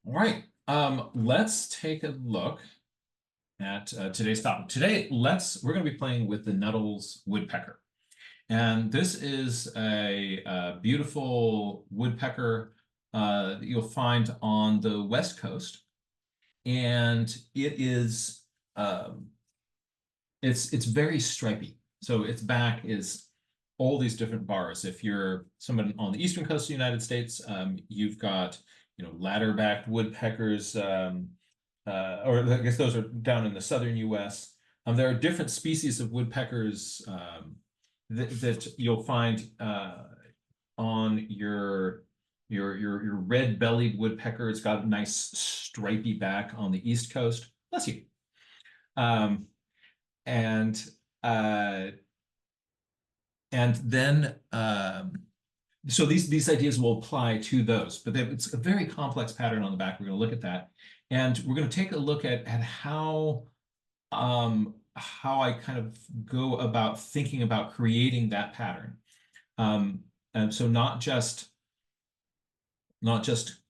All right. Let's take a look at today's topic. Today, we're going to be playing with the Nuttall's Woodpecker. And this is a beautiful woodpecker that you'll find on the West Coast. And um, it's very stripy. So its back is all these different bars. If you're someone on the eastern coast of the United States, you've got ladder-backed woodpeckers, or I guess those are down in the southern U.S. There are different species of woodpeckers that you'll find on your red-bellied woodpecker. It's got a nice stripy back on the East Coast. Bless you. Um, and uh, and then so these ideas will apply to those, but it's a very complex pattern on the back. We're going to look at that, and we're going to take a look at how I kind of go about thinking about creating that pattern. And so not just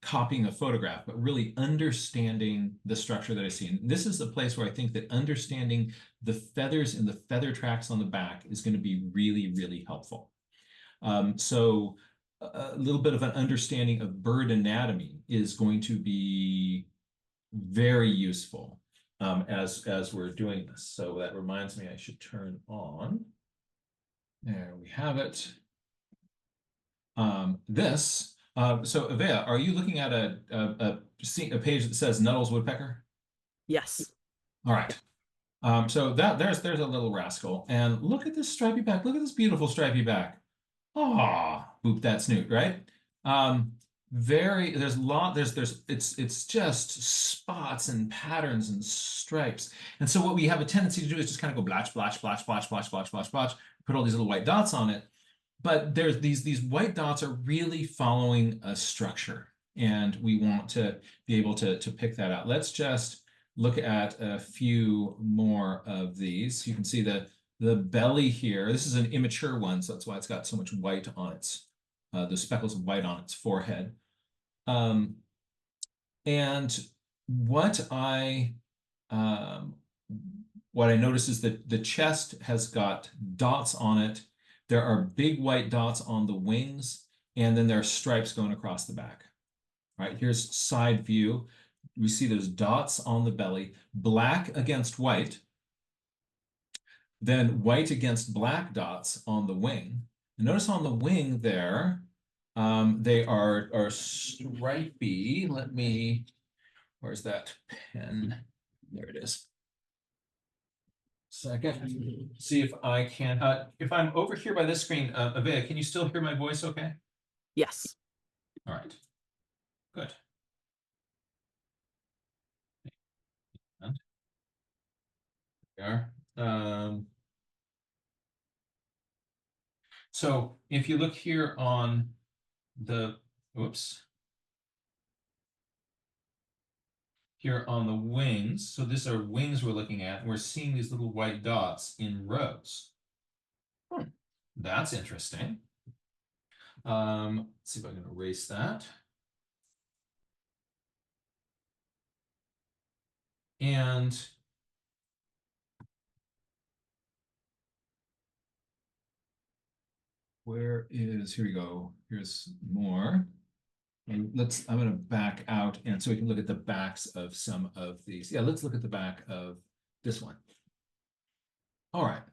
copying a photograph, but really understanding the structure that I see. And this is the place where I think that understanding the feathers and the feather tracks on the back is going to be really, really helpful. So a little bit of an understanding of bird anatomy is going to be very useful as we're doing this. So that reminds me, I should turn on. There we have it. So Avea, are you looking at a page that says Nuttall's Woodpecker? Yes. All right. So there's a little rascal, and look at this stripy back. Look at this beautiful stripy back. Ah, boop that snoot, right? It's just spots and patterns and stripes. And so what we have a tendency to do is just kind of go blotch, blotch, blotch, blotch, blotch, blotch, blotch, blotch, put all these little white dots on it. But there's these white dots are really following a structure, and we want to be able to pick that out. Let's just look at a few more of these. You can see the belly here. This is an immature one, so that's why it's got so much white on the speckles of white on its forehead. And what I notice is that the chest has got dots on it. There are big white dots on the wings, and then there are stripes going across the back. All right, here's side view. We see those dots on the belly, black against white, then white against black dots on the wing. And notice on the wing there, they are stripy. Where's that pen? There it is. Second, see if I can, if I'm over here by this screen, Avea, can you still hear my voice okay? Yes. All right, good. And there we are. So if you look here on here on the wings, so these are wings we're looking at, and we're seeing these little white dots in rows. That's interesting. Let's see if I can erase that. And here we go. Here's more. And I'm going to back out, and so we can look at the backs of some of these. Yeah, let's look at the back of this one. All right.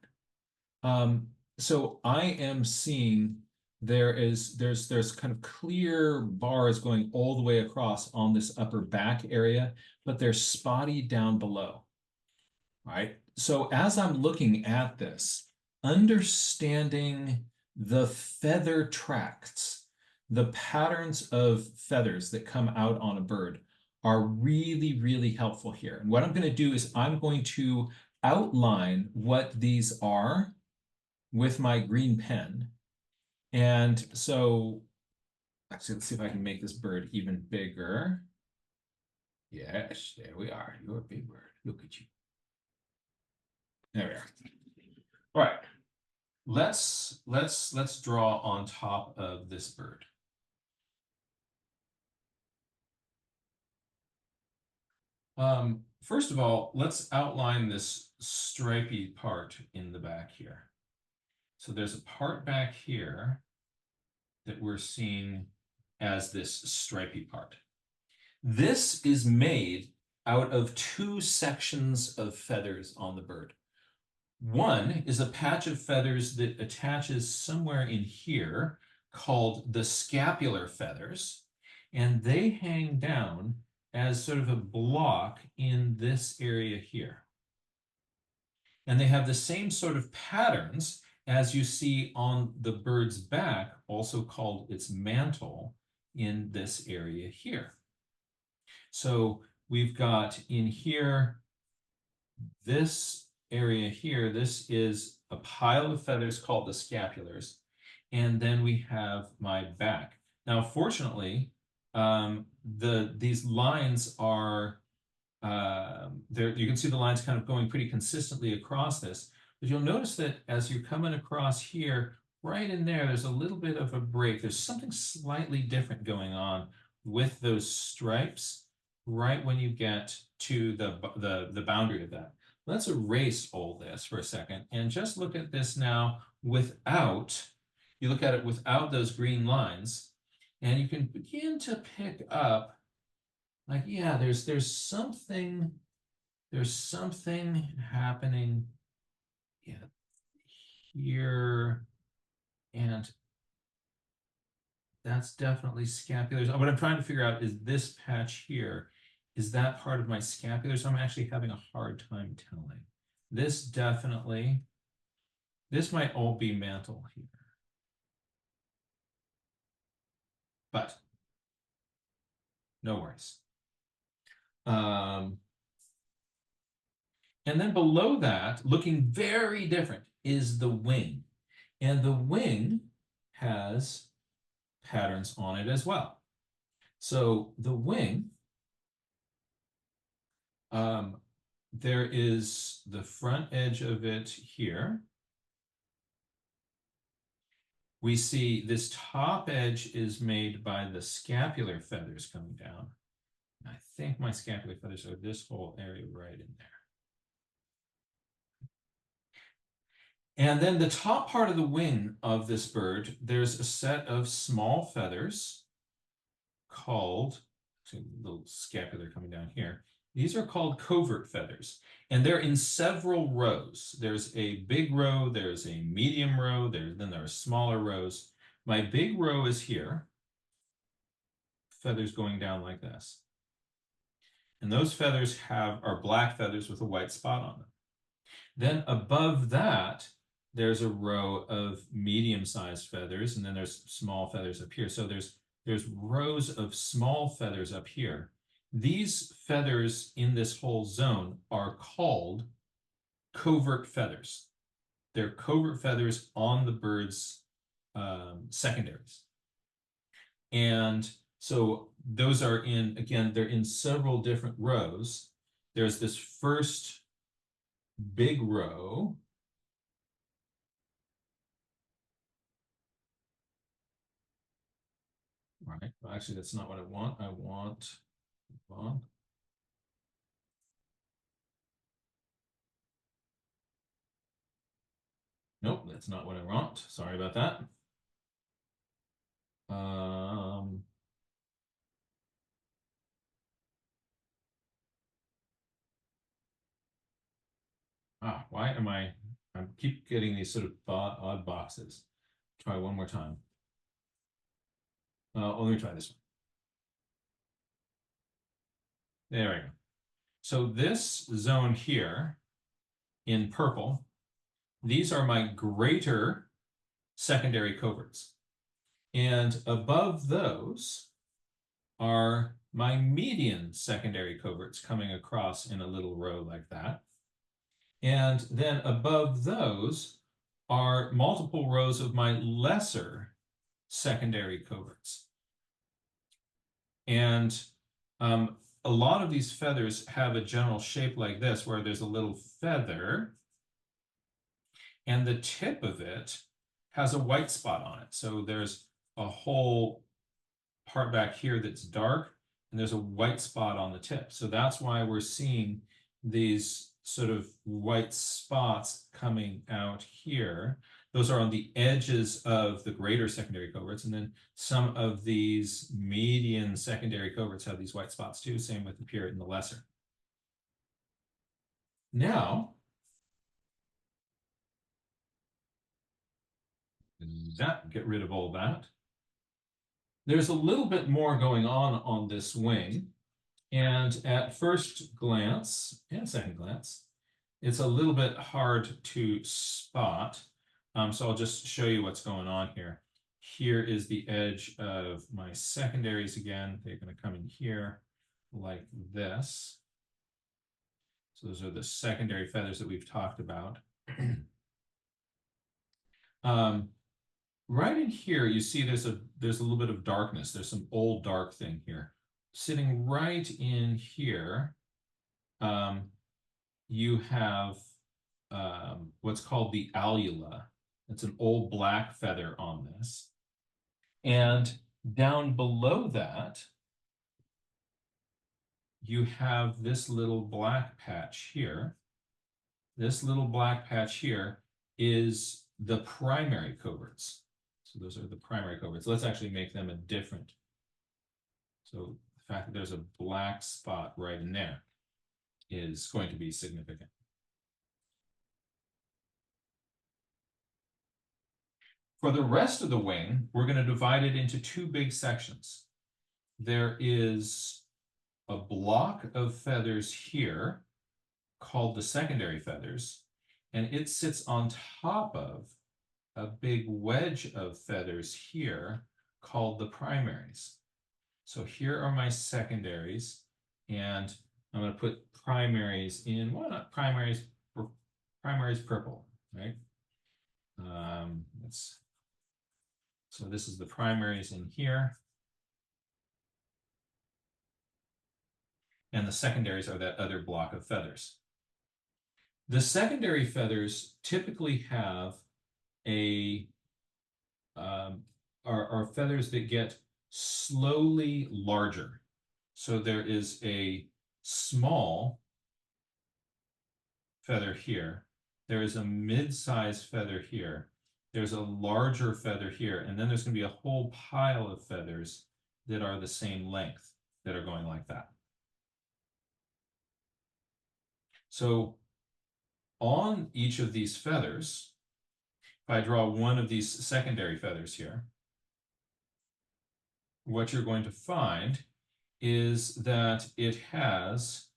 So I am seeing there's kind of clear bars going all the way across on this upper back area, but they're spotty down below. All right. So as I'm looking at this, understanding the feather tracts, the patterns of feathers that come out on a bird are really, really helpful here. And what I'm going to do is I'm going to outline what these are with my green pen. And so, actually, let's see if I can make this bird even bigger. Yes, there we are. You're a big bird. Look at you. There we are. All right. Let's draw on top of this bird. First of all, let's outline this stripy part in the back here. So there's a part back here that we're seeing as this stripy part. This is made out of two sections of feathers on the bird. One is a patch of feathers that attaches somewhere in here called the scapular feathers, and they hang down as sort of a block in this area here. And they have the same sort of patterns as you see on the bird's back, also called its mantle, in this area here. So we've got in here, this area here, this is a pile of feathers called the scapulars. And then we have my back. Now, fortunately, these lines are there. You can see the lines kind of going pretty consistently across this. But you'll notice that as you're coming across here, right in there, there's a little bit of a break. There's something slightly different going on with those stripes right when you get to the boundary of that. Let's erase all this for a second and just look at this now without, you look at it without those green lines, and you can begin to pick up, like, yeah, there's something happening, yeah, here, and that's definitely scapulars. What I'm trying to figure out is this patch here. Is that part of my scapulars? I'm actually having a hard time telling. This definitely, this might all be mantle here. But no worries. And then below that, looking very different, is the wing. And the wing has patterns on it as well. So the wing, there is the front edge of it here. We see this top edge is made by the scapular feathers coming down. I think my scapular feathers are this whole area right in there. And then the top part of the wing of this bird, there's a set of small feathers called, a little scapular coming down here. These are called covert feathers, and they're in several rows. There's a big row, there's a medium row, then there are smaller rows. My big row is here, feathers going down like this. And those feathers are black feathers with a white spot on them. Then above that, there's a row of medium-sized feathers, and then there's small feathers up here. So there's rows of small feathers up here. These feathers in this whole zone are called covert feathers. They're covert feathers on the bird's secondaries. And so those are in, again, they're in several different rows. There's this first big row. Right. Well, actually, that's not what I want. I want, nope, that's not what I want. Sorry about that. Why am I keep getting these sort of odd boxes. Try one more time. Let me try this one. There we go. So this zone here in purple, these are my greater secondary coverts. And above those are my median secondary coverts coming across in a little row like that. And then above those are multiple rows of my lesser secondary coverts. And a lot of these feathers have a general shape like this, where there's a little feather, and the tip of it has a white spot on it. So there's a whole part back here that's dark, and there's a white spot on the tip. So that's why we're seeing these sort of white spots coming out here. Those are on the edges of the greater secondary coverts, and then some of these median secondary coverts have these white spots too, same with the pure and the lesser. Now, get rid of all that. There's a little bit more going on this wing, and at first glance and second glance, it's a little bit hard to spot. So I'll just show you what's going on here. Here is the edge of my secondaries again. They're going to come in here like this. So those are the secondary feathers that we've talked about. Right in here, you see there's a little bit of darkness. There's some old dark thing here. Sitting right in here, you have what's called the alula. It's an old black feather on this. And down below that, you have this little black patch here. This little black patch here is the primary coverts. So those are the primary coverts. Let's actually make them a different. So the fact that there's a black spot right in there is going to be significant. For the rest of the wing, we're going to divide it into two big sections. There is a block of feathers here called the secondary feathers, and it sits on top of a big wedge of feathers here called the primaries. So here are my secondaries, and I'm going to put primaries in, well, not primaries, primaries purple, right? So this is the primaries in here. And the secondaries are that other block of feathers. The secondary feathers typically have are feathers that get slowly larger. So there is a small feather here. There is a mid-sized feather here. There's a larger feather here. And then there's going to be a whole pile of feathers that are the same length that are going like that. So on each of these feathers, if I draw one of these secondary feathers here, what you're going to find is that it has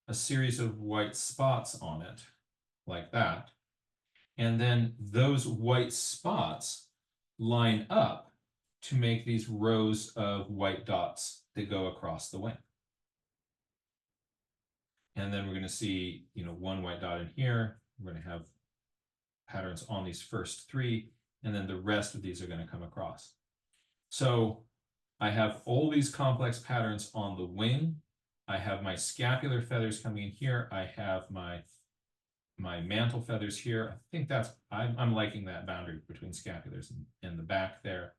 a series of white spots on it, like that. And then those white spots line up to make these rows of white dots that go across the wing. And then we're going to see, one white dot in here. We're going to have patterns on these first three, and then the rest of these are going to come across. So I have all these complex patterns on the wing. I have my scapular feathers coming in here. I have my mantle feathers here. I think I'm liking that boundary between scapulars and the back there.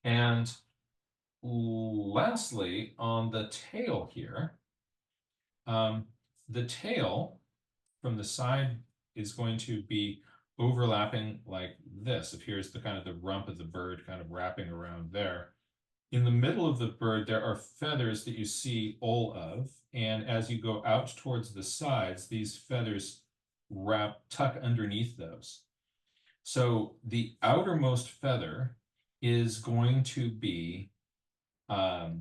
And lastly, on the tail here, the tail from the side is going to be overlapping like this. If here's the kind of the rump of the bird kind of wrapping around there. In the middle of the bird, there are feathers that you see all of, and as you go out towards the sides, these feathers tuck underneath those. So the outermost feather is going to be the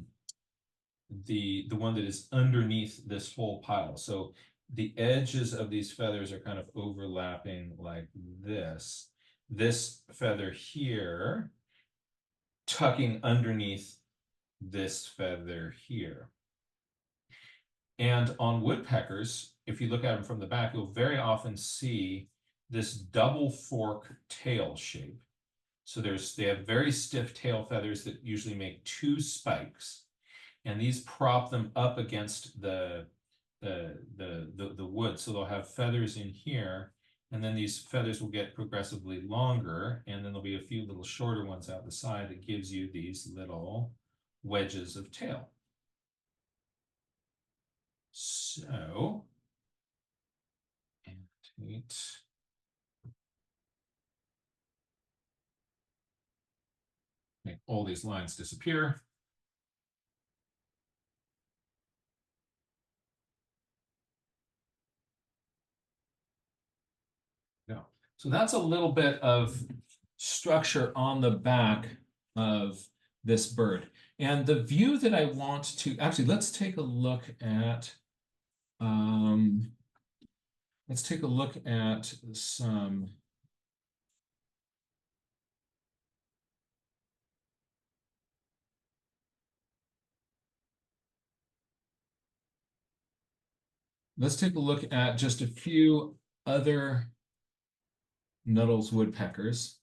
one that is underneath this whole pile. So the edges of these feathers are kind of overlapping like this. This feather here tucking underneath this feather here. And on woodpeckers, if you look at them from the back, you'll very often see this double fork tail shape. So they have very stiff tail feathers that usually make two spikes, and these prop them up against the wood. So they'll have feathers in here, and then these feathers will get progressively longer, and then there'll be a few little shorter ones out the side that gives you these little wedges of tail. So, annotate. Make all these lines disappear. Yeah. So that's a little bit of structure on the back of this bird. And the view that I want to, actually, let's take a look at, let's take a look at some, let's take a look at just a few other Nuttall's woodpeckers.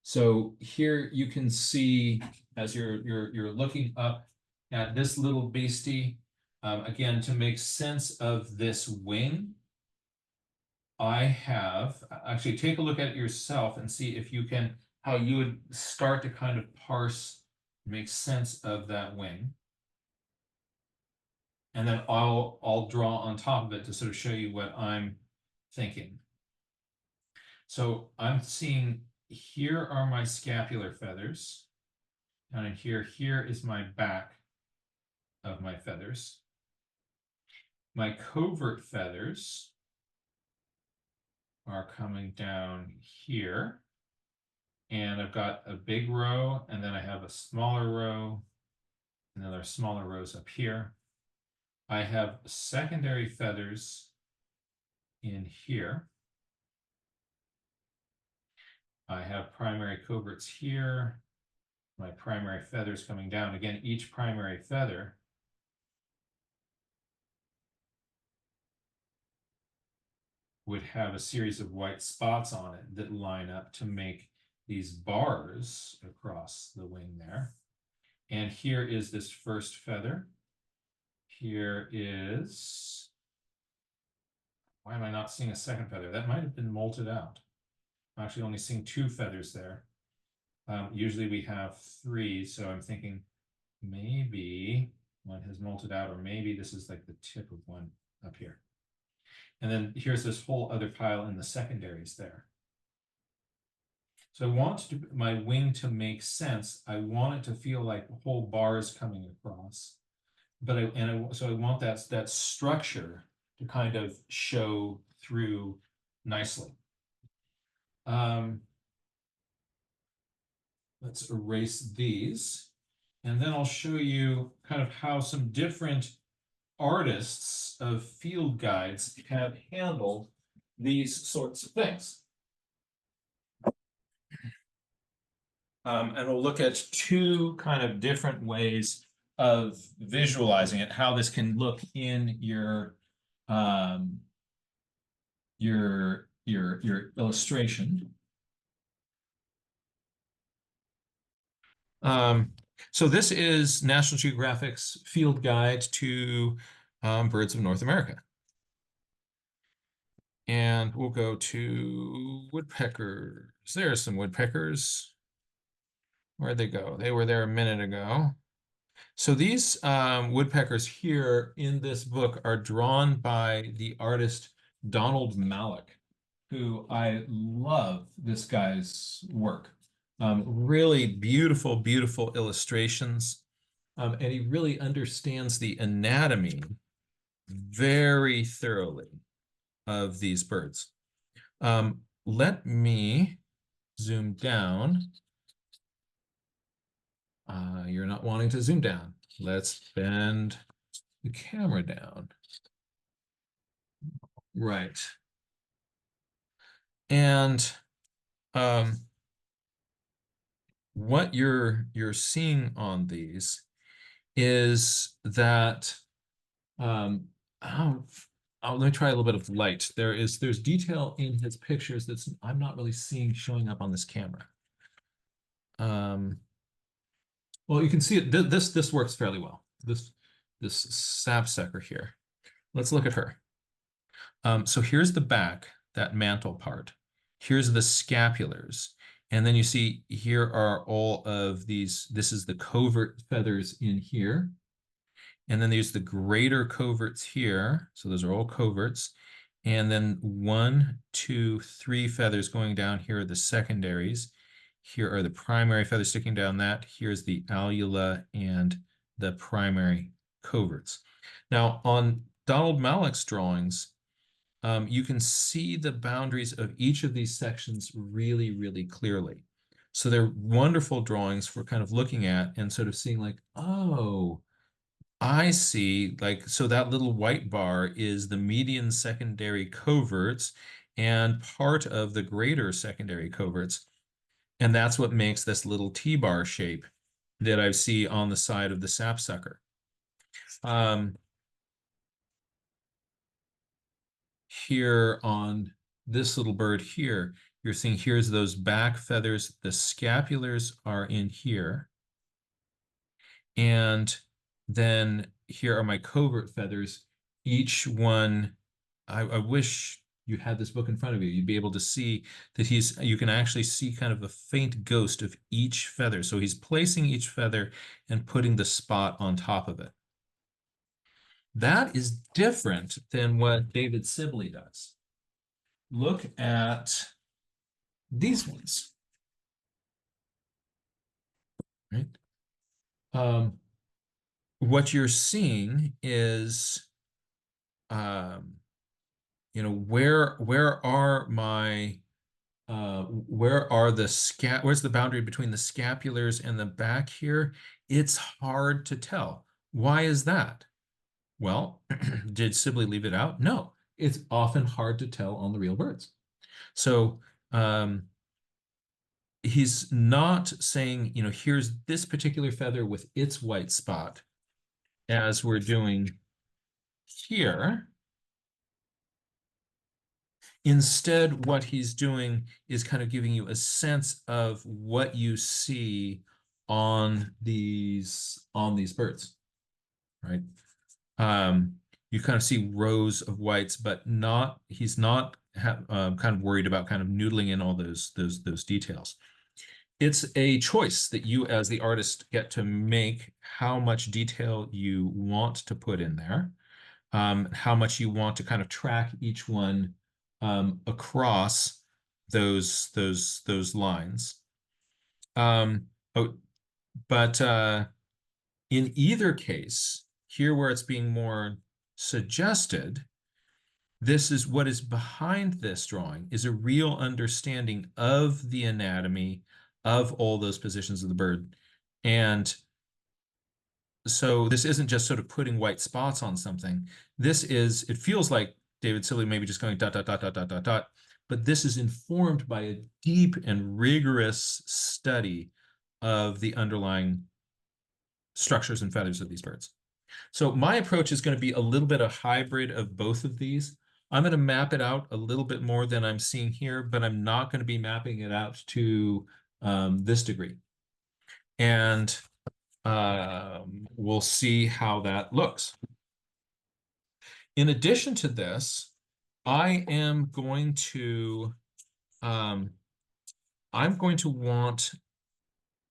So here you can see as you're looking up at this little beastie, again, to make sense of this wing, I have actually take a look at it yourself and see if you can, how you would start to kind of parse, make sense of that wing. And then I'll draw on top of it to sort of show you what I'm thinking. So I'm seeing here are my scapular feathers. And here is my back of my feathers. My covert feathers are coming down here. And I've got a big row, and then I have a smaller row, and then there are smaller rows up here. I have secondary feathers in here. I have primary coverts here. My primary feathers coming down. Again, each primary feather would have a series of white spots on it that line up to make these bars across the wing there. And here is this first feather. Here is, why am I not seeing a second feather? That might have been molted out. I'm actually only seeing two feathers there. Usually we have three, so I'm thinking maybe one has molted out, or maybe this is like the tip of one up here. And then here's this whole other pile in the secondaries there. So I want my wing to make sense. I want it to feel like whole bars coming across. But so I want that structure to kind of show through nicely. Let's erase these. And then I'll show you kind of how some different artists of field guides have handled these sorts of things. And we'll look at two kind of different ways of visualizing it, how this can look in your illustration. So this is National Geographic's field guide to birds of North America. And we'll go to woodpeckers. There's some woodpeckers. Where'd they go? They were there a minute ago. So these woodpeckers here in this book are drawn by the artist Donald Malick, who I love this guy's work. Really beautiful, beautiful illustrations. And he really understands the anatomy very thoroughly of these birds. Let me zoom down. You're not wanting to zoom down. Let's bend the camera down. Right. And what you're seeing on these is that let me try a little bit of light. There's detail in his pictures that's I'm not really seeing showing up on this camera. Well, you can see it. This works fairly well. This sapsucker here. Let's look at her. So here's the back, that mantle part. Here's the scapulars. And then you see here are all of these. This is the covert feathers in here. And then there's the greater coverts here. So those are all coverts. And then 1, 2, 3 feathers going down here are the secondaries. Here are the primary feathers sticking down that. Here's the alula and the primary coverts. Now on Donald Malloch's drawings, you can see the boundaries of each of these sections really, really clearly. So they're wonderful drawings for kind of looking at and sort of seeing like, oh, I see, like, so that little white bar is the median secondary coverts and part of the greater secondary coverts. And that's what makes this little T-bar shape that I see on the side of the sapsucker. Here on this little bird here, you're seeing here's those back feathers. The scapulars are in here. And then here are my covert feathers. Each one, I wish you had this book in front of you. You'd be able to see that you can actually see kind of a faint ghost of each feather. So he's placing each feather and putting the spot on top of it. That is different than what David Sibley does. Look at these ones, right? What you're seeing is, where are my, where's the boundary between the scapulars and the back here? It's hard to tell. Why is that? Well, did Sibley leave it out? No, it's often hard to tell on the real birds. So, he's not saying, here's this particular feather with its white spot, as we're doing here. Instead, what he's doing is kind of giving you a sense of what you see on these birds, right? You kind of see rows of whites, but he's not kind of worried about kind of noodling in all those details. It's a choice that you as the artist get to make how much detail you want to put in there, how much you want to kind of track each one across those lines. But in either case, here where it's being more suggested, this is what is behind this drawing is a real understanding of the anatomy of all those positions of the bird. And so this isn't just sort of putting white spots on something. It feels like David Sibley maybe just going dot, dot, dot, dot, dot, dot, dot, but this is informed by a deep and rigorous study of the underlying structures and feathers of these birds. So my approach is going to be a little bit of hybrid of both of these. I'm going to map it out a little bit more than I'm seeing here, but I'm not going to be mapping it out to this degree. And we'll see how that looks. In addition to this, I am going to want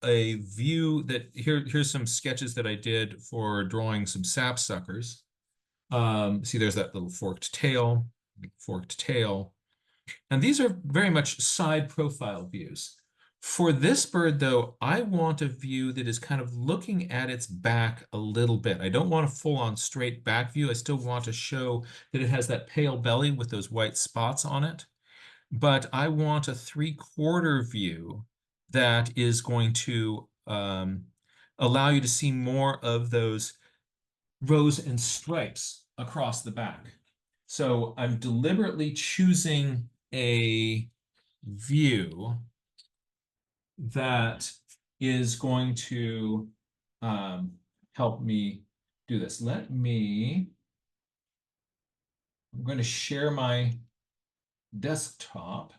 a view that here's some sketches that I did for drawing some sapsuckers. See, there's that little forked tail, and these are very much side profile views. For this bird, though, I want a view that is kind of looking at its back a little bit. I don't want a full-on straight back view. I still want to show that it has that pale belly with those white spots on it. But I want a 3/4 view that is going to allow you to see more of those rows and stripes across the back. So I'm deliberately choosing a view that is going to help me do this. I'm going to share my desktop.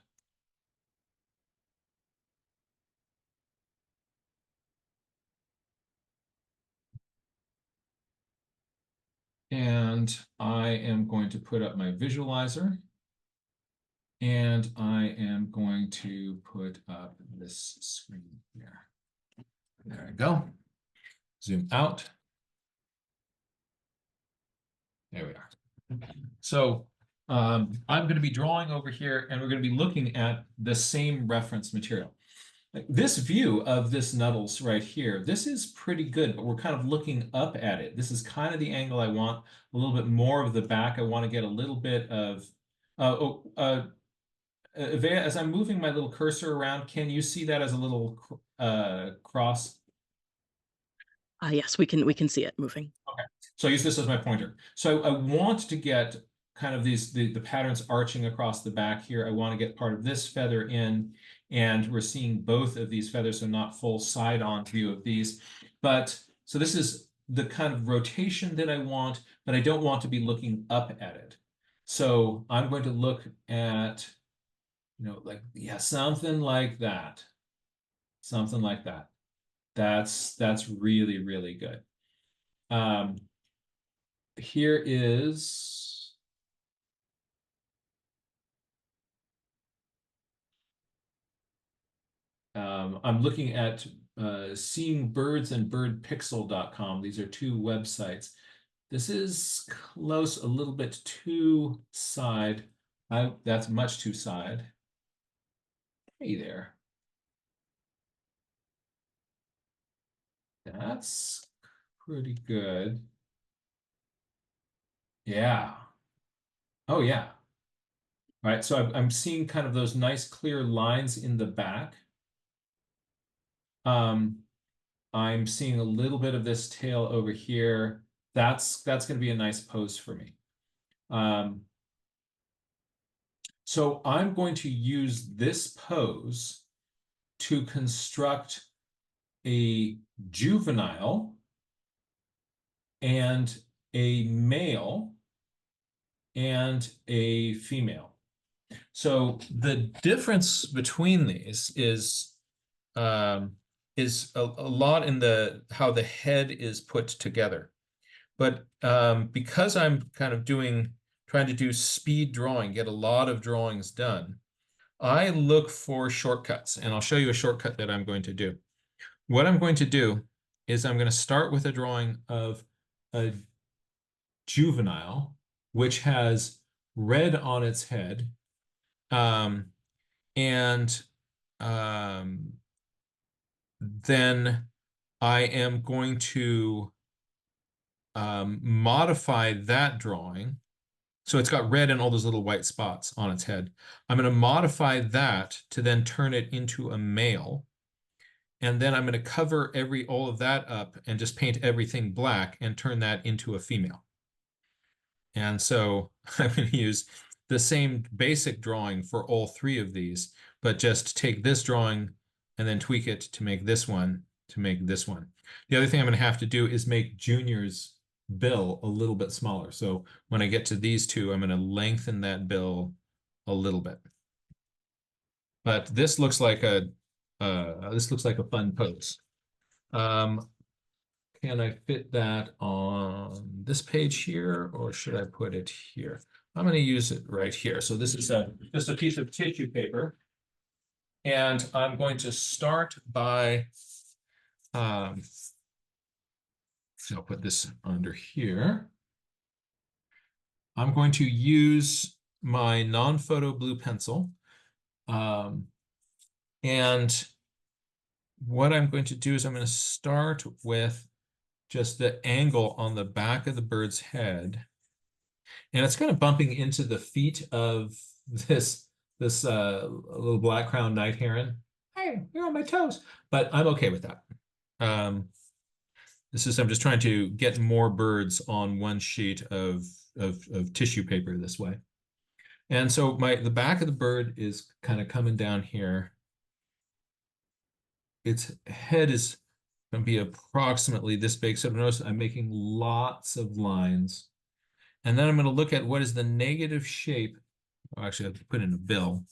And I am going to put up my visualizer. And I am going to put up this screen here. There I go. Zoom out. There we are. So I'm going to be drawing over here, and we're going to be looking at the same reference material. This view of this Nuttall's right here, this is pretty good, but we're kind of looking up at it. This is kind of the angle I want, a little bit more of the back. I want to get a little bit of, Vea, as I'm moving my little cursor around, can you see that as a little cross? Yes, we can see it moving. Okay, so I use this as my pointer. So I want to get kind of the patterns arching across the back here. I want to get part of this feather in, and we're seeing both of these feathers, so not full side-on view of these. But so this is the kind of rotation that I want, but I don't want to be looking up at it. So I'm going to look at, like, yeah, something like that. Something like that. That's really, really good. Here is I'm looking at seeingbirdsandbirdpixel.com. These are two websites. This is close, a little bit too side. That's much too side. Hey there. That's pretty good. Yeah. Oh, yeah. All right, so I'm seeing kind of those nice clear lines in the back. I'm seeing a little bit of this tail over here. That's going to be a nice pose for me. So I'm going to use this pose to construct a juvenile and a male and a female. So the difference between these is a lot in how the head is put together. But because I'm kind of trying to do speed drawing, get a lot of drawings done, I look for shortcuts, and I'll show you a shortcut that I'm going to do. What I'm going to do is I'm going to start with a drawing of a juvenile, which has red on its head, and then I am going to modify that drawing. So it's got red and all those little white spots on its head. I'm going to modify that to then turn it into a male. And then I'm going to cover all of that up and just paint everything black and turn that into a female. And so I'm going to use the same basic drawing for all three of these, but just take this drawing and then tweak it to make this one, to make this one. The other thing I'm going to have to do is make Junior's bill a little bit smaller. So when I get to these two, I'm going to lengthen that bill a little bit. But this looks like a fun pose. Can I fit that on this page here, or should I put it here? I'm going to use it right here. So this is just a piece of tissue paper, and I'm going to start by so I'll put this under here. I'm going to use my non-photo blue pencil. And what I'm going to do is I'm going to start with just the angle on the back of the bird's head. And it's kind of bumping into the feet of this little black-crowned night heron. Hey, you're on my toes. But I'm okay with that. I'm just trying to get more birds on one sheet of tissue paper this way. And so the back of the bird is kind of coming down here. Its head is going to be approximately this big. So notice I'm making lots of lines. And then I'm going to look at what is the negative shape. Oh, actually, I have to put in a bill.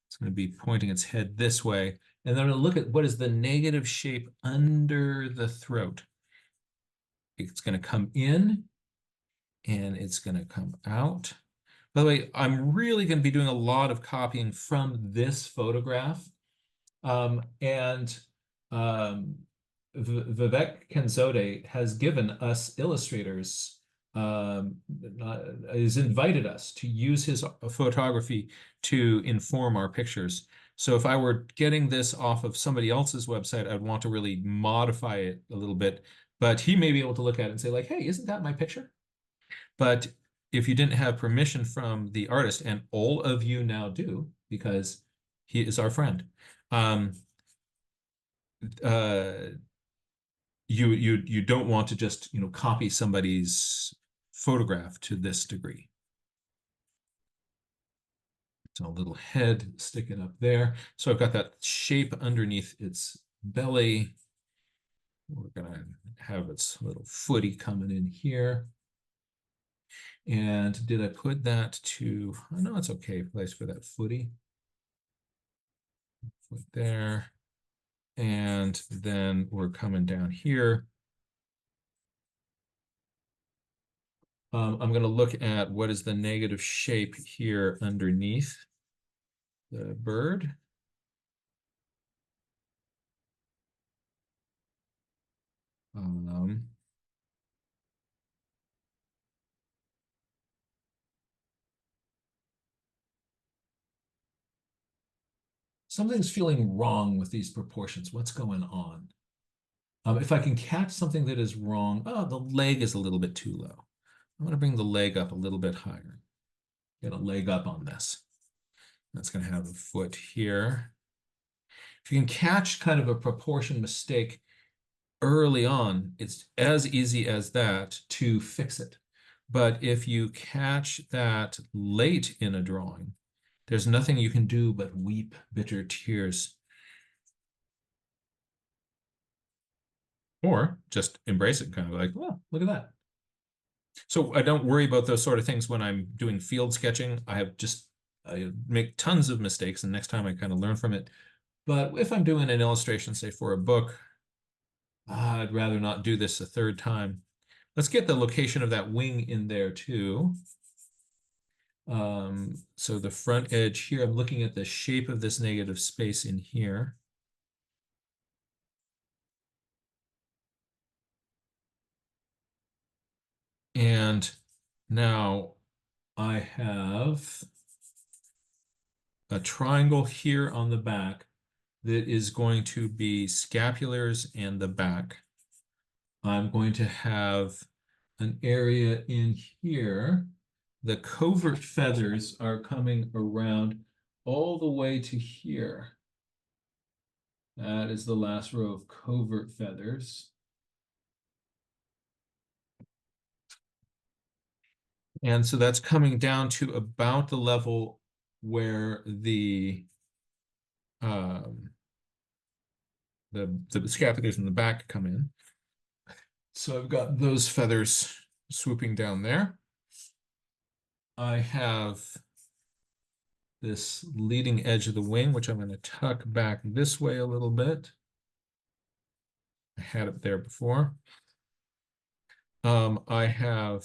It's going to be pointing its head this way. And then I'm going to look at what is the negative shape under the throat. It's going to come in and it's going to come out. By the way, I'm really going to be doing a lot of copying from this photograph. Vivek Kenzode has given us illustrators has invited us to use his photography to inform our pictures. So if I were getting this off of somebody else's website, I'd want to really modify it a little bit. But he may be able to look at it and say, like, hey, isn't that my picture? But if you didn't have permission from the artist, and all of you now do, because he is our friend, uh, you don't want to just, you know, copy somebody's photograph to this degree. So a little head sticking up there. So I've got that shape underneath its belly. We're gonna have its little footy coming in here. And did I put that to, oh no, it's okay place for that footy. Put there. And then we're coming down here. I'm going to look at what is the negative shape here underneath the bird. Something's feeling wrong with these proportions. What's going on? If I can catch something that is wrong, oh, the leg is a little bit too low. I'm going to bring the leg up a little bit higher. Get a leg up on this. That's going to have a foot here. If you can catch kind of a proportion mistake early on, it's as easy as that to fix it. But if you catch that late in a drawing, there's nothing you can do but weep bitter tears. Or just embrace it, kind of like, oh, look at that. So I don't worry about those sort of things when I'm doing field sketching. I make tons of mistakes, and next time I kind of learn from it. But if I'm doing an illustration, say for a book, I'd rather not do this a third time. Let's get the location of that wing in there too. So the front edge here, I'm looking at the shape of this negative space in here. And now I have a triangle here on the back that is going to be scapulars and the back. I'm going to have an area in here. The covert feathers are coming around all the way to here. That is the last row of covert feathers. And so that's coming down to about the level where the scapulars in the back come in. So I've got those feathers swooping down there. I have this leading edge of the wing, which I'm going to tuck back this way a little bit. I had it there before. I have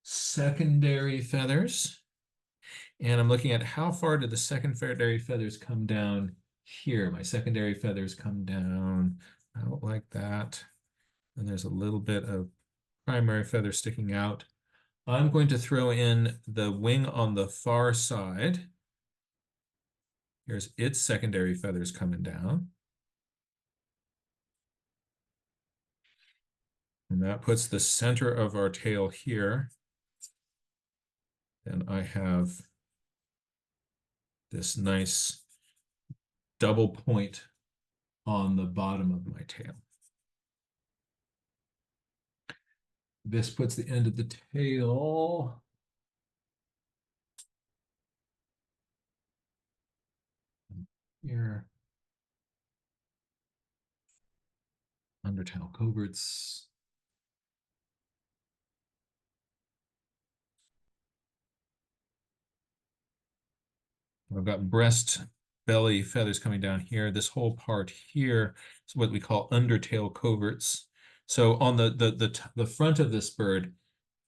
secondary feathers, and I'm looking at how far do the secondary feathers come down here. My secondary feathers come down out like that, and there's a little bit of primary feather sticking out. I'm going to throw in the wing on the far side. Here's its secondary feathers coming down. And that puts the center of our tail here. And I have this nice double point on the bottom of my tail. This puts the end of the tail here. Undertail coverts. I've got breast, belly feathers coming down here. This whole part here is what we call undertail coverts. So on the front of this bird,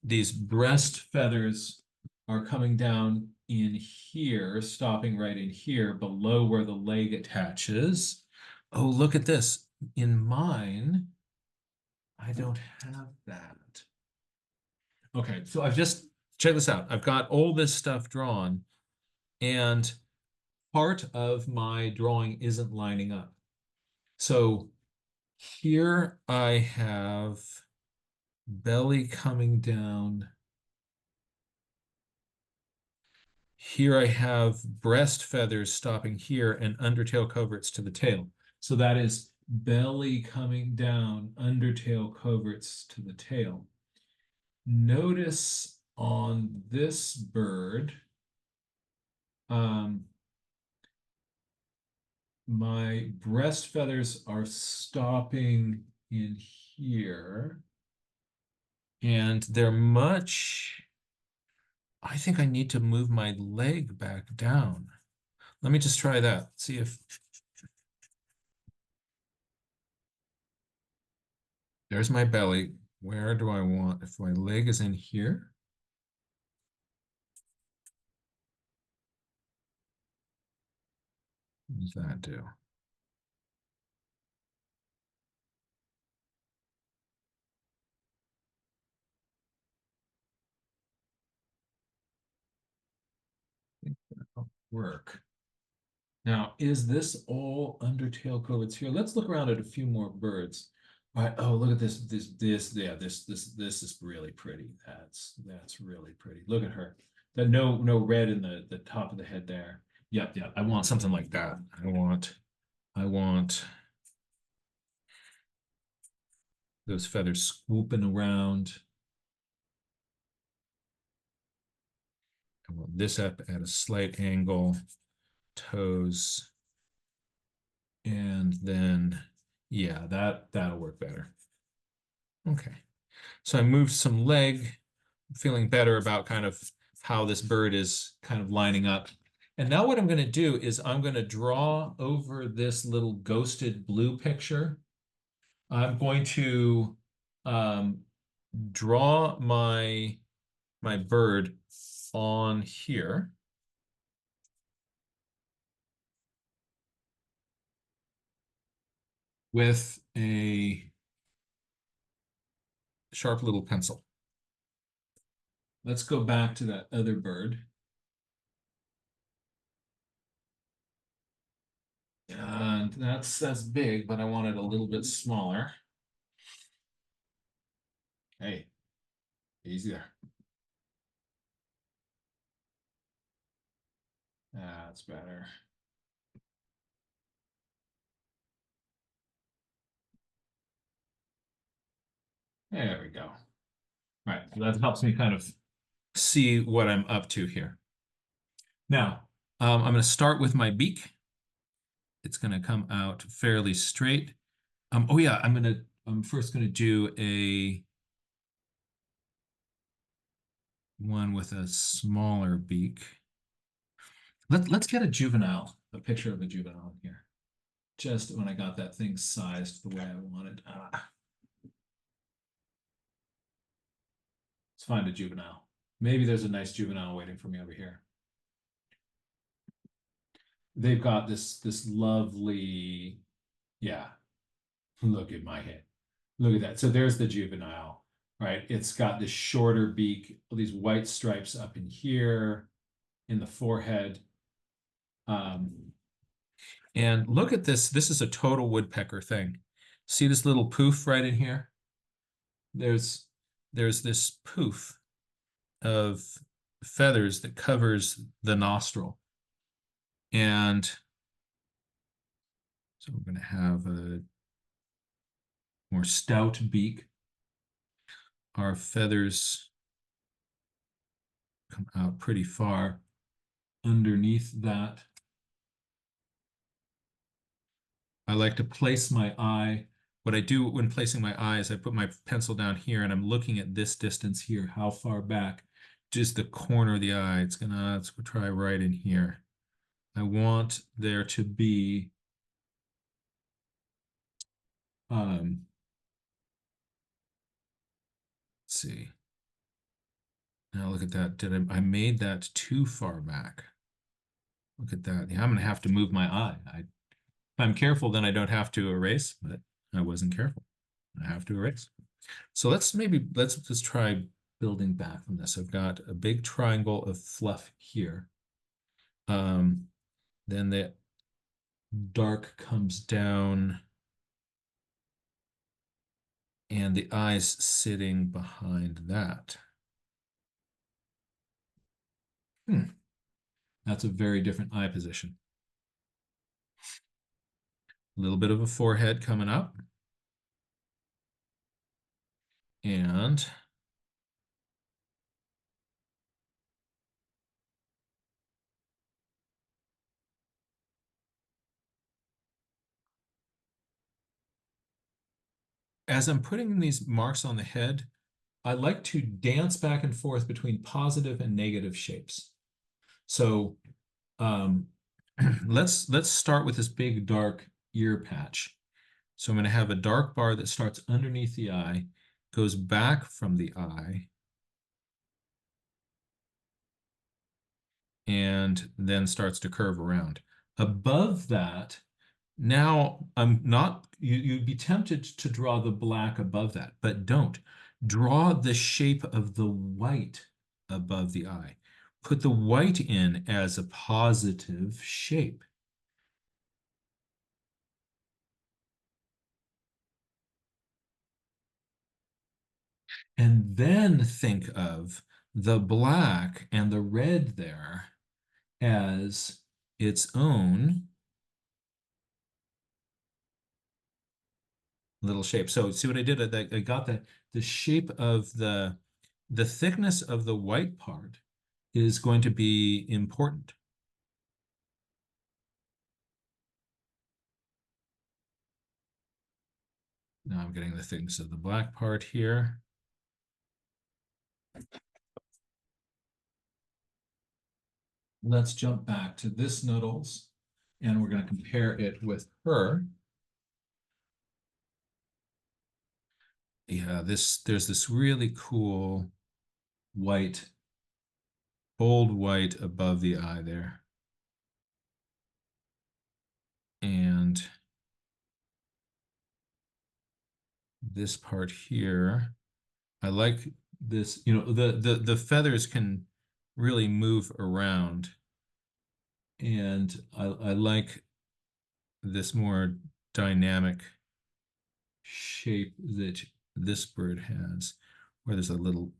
these breast feathers are coming down in here, stopping right in here, below where the leg attaches. Oh, look at this. In mine, I don't have that. Okay, so I've just, check this out. I've got all this stuff drawn, and part of my drawing isn't lining up. So here I have belly coming down. Here I have breast feathers stopping here and undertail coverts to the tail. So that is belly coming down, undertail coverts to the tail. Notice on this bird, my breast feathers are stopping in here, and they're much, I think I need to move my leg back down. Let me just try that. See if, there's my belly. Where do I want, if my leg is in here? What does that do? That'll work. Now, is this all undertail coverts here? Let's look around at a few more birds. All right. Oh, look at this. Yeah, this is really pretty. That's really pretty. Look at her. That no red in the top of the head there. Yep, yep. I want something like that. I want those feathers swooping around. I want this up at a slight angle, toes, and then yeah, that'll work better. Okay. So I moved some leg, feeling better about kind of how this bird is kind of lining up. And now what I'm going to do is I'm going to draw over this little ghosted blue picture. I'm going to draw my bird on here. With a sharp little pencil. Let's go back to that other bird. And that's big, but I want it a little bit smaller. Hey, easy there. That's better. There we go. All right, so that helps me kind of see what I'm up to here. Now, I'm going to start with my beak. It's going to come out fairly straight. Oh yeah, I'm first going to do a one with a smaller beak. Let's get a juvenile, a picture of a juvenile here. Just when I got that thing sized the way I wanted. Let's find a juvenile. Maybe there's a nice juvenile waiting for me over here. They've got this lovely, yeah. Look at my head. Look at that. So there's the juvenile, right? It's got this shorter beak, these white stripes up in here, in the forehead. And look at this. This is a total woodpecker thing. See this little poof right in here? There's this poof of feathers that covers the nostril. And so we're going to have a more stout beak. Our feathers come out pretty far underneath that. I like to place my eye. What I do when placing my eye is I put my pencil down here and I'm looking at this distance here, how far back, just the corner of the eye. Let's try right in here. I want there to be let's see. Now look at that. I made that too far back. Look at that. Yeah, I'm gonna have to move my eye. If I'm careful, then I don't have to erase, but I wasn't careful. I have to erase. So let's just try building back from this. I've got a big triangle of fluff here. Then the dark comes down and the eyes sitting behind that. That's a very different eye position. A little bit of a forehead coming up. And as I'm putting these marks on the head, I like to dance back and forth between positive and negative shapes. So let's start with this big dark ear patch. So I'm going to have a dark bar that starts underneath the eye, goes back from the eye, and then starts to curve around. Above that, now I'm not, you'd be tempted to draw the black above that, but don't. Draw the shape of the white above the eye. Put the white in as a positive shape. And then think of the black and the red there as its own little shape. So see what I did? I got the shape of the thickness of the white part is going to be important. Now I'm getting the thickness of the black part here. Let's jump back to this Nuttall's, and we're going to compare it with her. Yeah, there's this really cool white, bold white above the eye there. And this part here, I like this, you know, the feathers can really move around. And I like this more dynamic shape that this bird has, where there's a little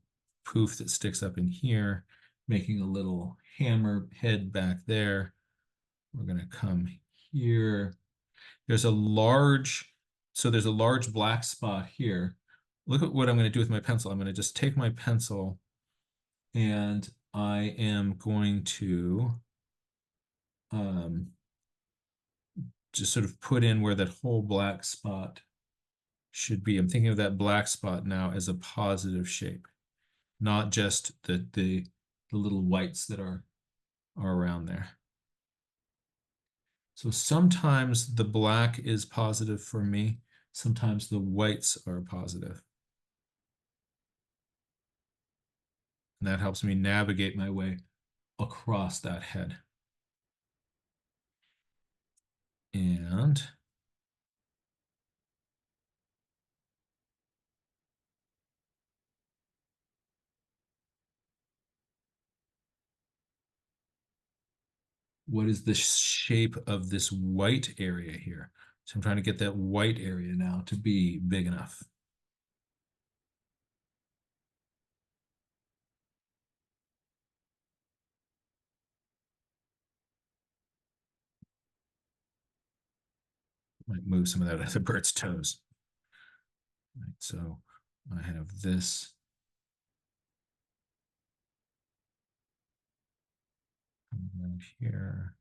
poof that sticks up in here, making a little hammer head back there. We're going to come here. There's a large black spot here. Look at what I'm going to do with my pencil. I'm going to just take my pencil and I am going to just sort of put in where that whole black spot should be. I'm thinking of that black spot now as a positive shape, not just the little whites that are around there. So sometimes the black is positive for me. Sometimes the whites are positive. And that helps me navigate my way across that head. And what is the shape of this white area here? So I'm trying to get that white area now to be big enough. Might move some of that other bird's toes. Right, so I have this. Around here.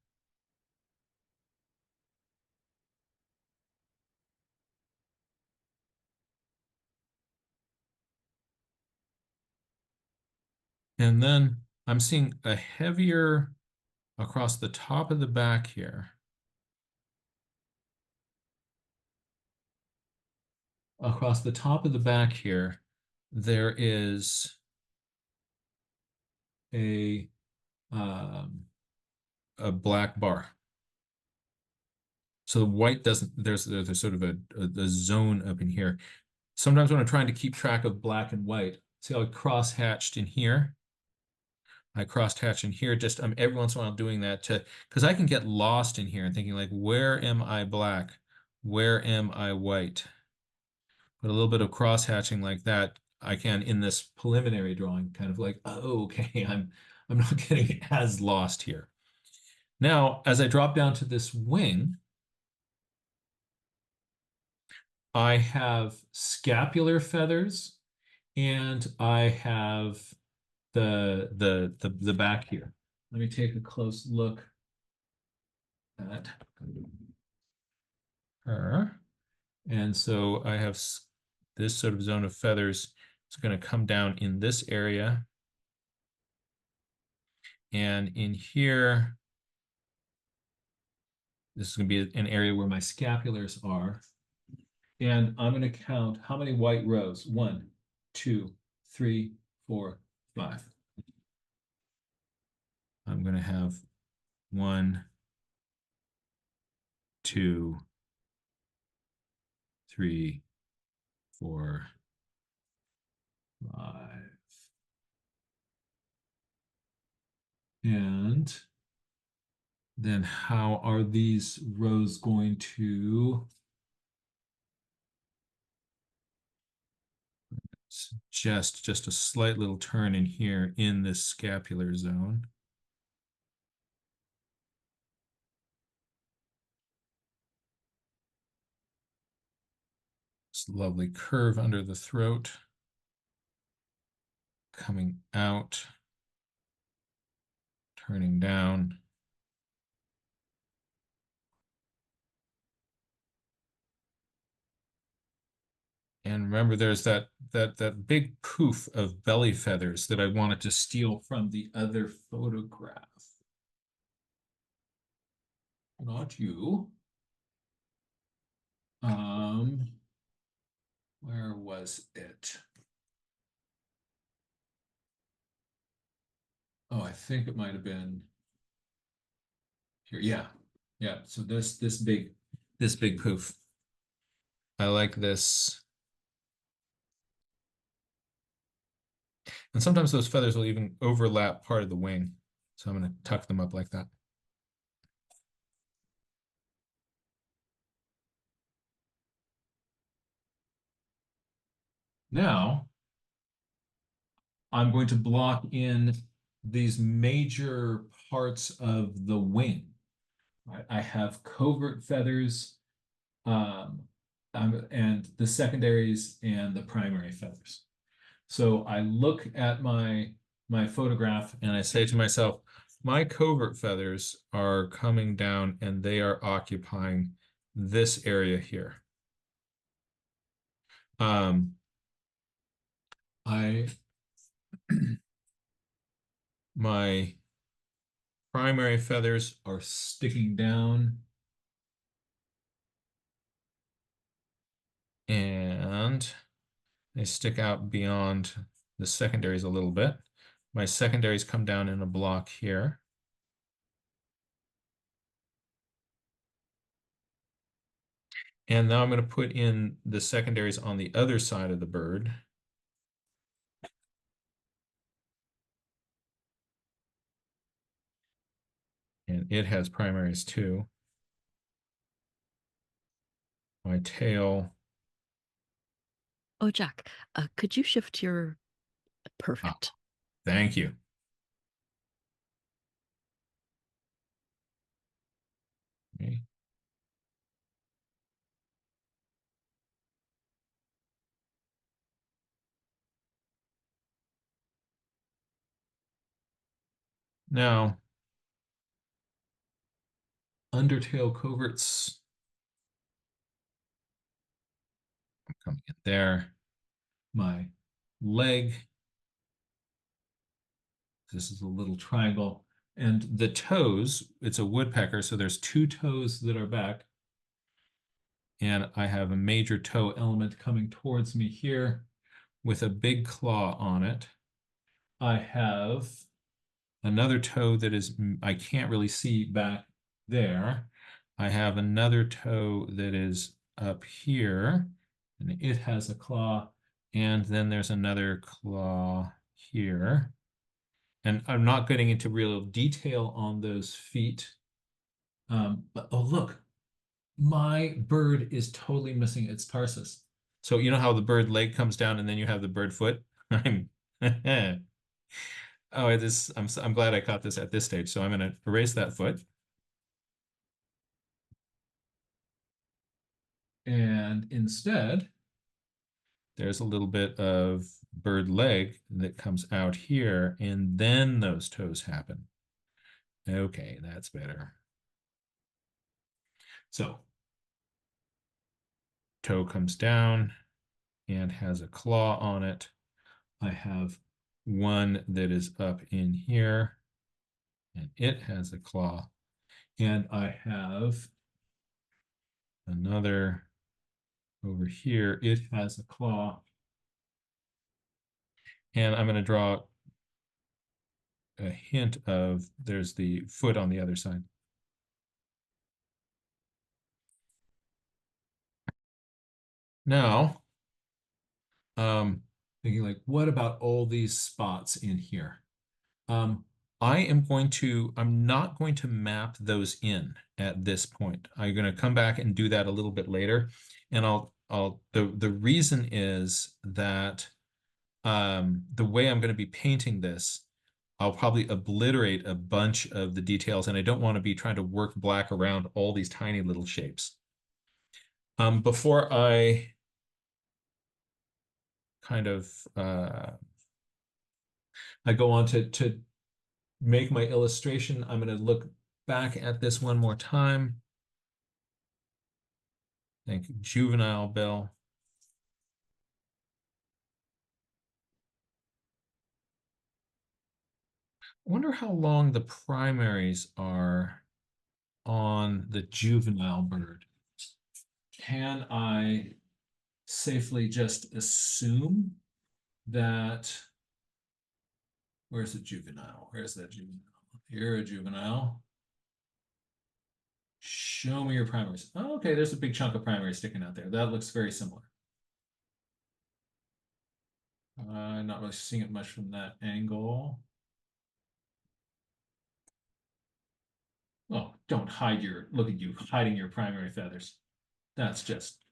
And then I'm seeing a heavier across the top of the back here. Across the top of the back here, there is a black bar. So the white doesn't, there's sort of a zone up in here. Sometimes when I'm trying to keep track of black and white, See how I cross-hatched in here? I cross-hatch in here, just every once in a while doing that because I can get lost in here and thinking like, where am I black? Where am I white? But a little bit of cross-hatching like that, I can, in this preliminary drawing, kind of like, oh, okay, I'm not getting as lost here. Now, as I drop down to this wing, I have scapular feathers and I have the back here. Let me take a close look at her. And so I have this sort of zone of feathers. It's going to come down in this area. And in here, this is going to be an area where my scapulars are. And I'm going to count how many white rows. 1, 2, 3, 4, 5. I'm going to have 1, 2, 3, 4, 5. And then how are these rows going to just a slight little turn in here in this scapular zone? This lovely curve under the throat, coming out, turning down. And remember, there's that big poof of belly feathers that I wanted to steal from the other photograph. Not you. Where was it? Oh, I think it might have been here. Yeah. Yeah. So this big poof. I like this. And sometimes those feathers will even overlap part of the wing. So I'm going to tuck them up like that. Now, I'm going to block in these major parts of the wing. I have covert feathers, and the secondaries and the primary feathers. So I look at my photograph and I say to myself, my covert feathers are coming down and they are occupying this area here. My primary feathers are sticking down and they stick out beyond the secondaries a little bit. My secondaries come down in a block here. And now I'm going to put in the secondaries on the other side of the bird. And it has primaries too. My tail. Oh, Jack, could you shift your perfect? Oh, thank you. Okay. Now, undertail coverts. I'm coming in there. My leg. This is a little triangle. And the toes, it's a woodpecker, so there's 2 toes that are back. And I have a major toe element coming towards me here with a big claw on it. I have another toe that is, I can't really see back there. I have another toe that is up here, and it has a claw. And then there's another claw here. And I'm not getting into real detail on those feet. But oh, look, my bird is totally missing its tarsus. So you know how the bird leg comes down and then you have the bird foot? I'm oh, I'm glad I caught this at this stage. So I'm going to erase that foot. And instead, there's a little bit of bird leg that comes out here, and then those toes happen. Okay, that's better. So toe comes down and has a claw on it. I have one that is up in here, and it has a claw. And I have another over here. It has a claw. And I'm going to draw a hint of there's the foot on the other side. Now, thinking like, what about all these spots in here? I'm not going to map those in at this point. I'm going to come back and do that a little bit later. And the reason is that the way I'm going to be painting this, I'll probably obliterate a bunch of the details, and I don't want to be trying to work black around all these tiny little shapes. Before I kind of I go on to make my illustration, I'm going to look back at this one more time. Thank you, Juvenile Bill. I wonder how long the primaries are on the juvenile bird. Can I safely just assume that, where's the juvenile? Where's that juvenile? You're a juvenile. Show me your primaries. Oh, okay, there's a big chunk of primary sticking out there. That looks very similar. Not really seeing it much from that angle. Oh, don't hide look at you hiding your primary feathers. That's just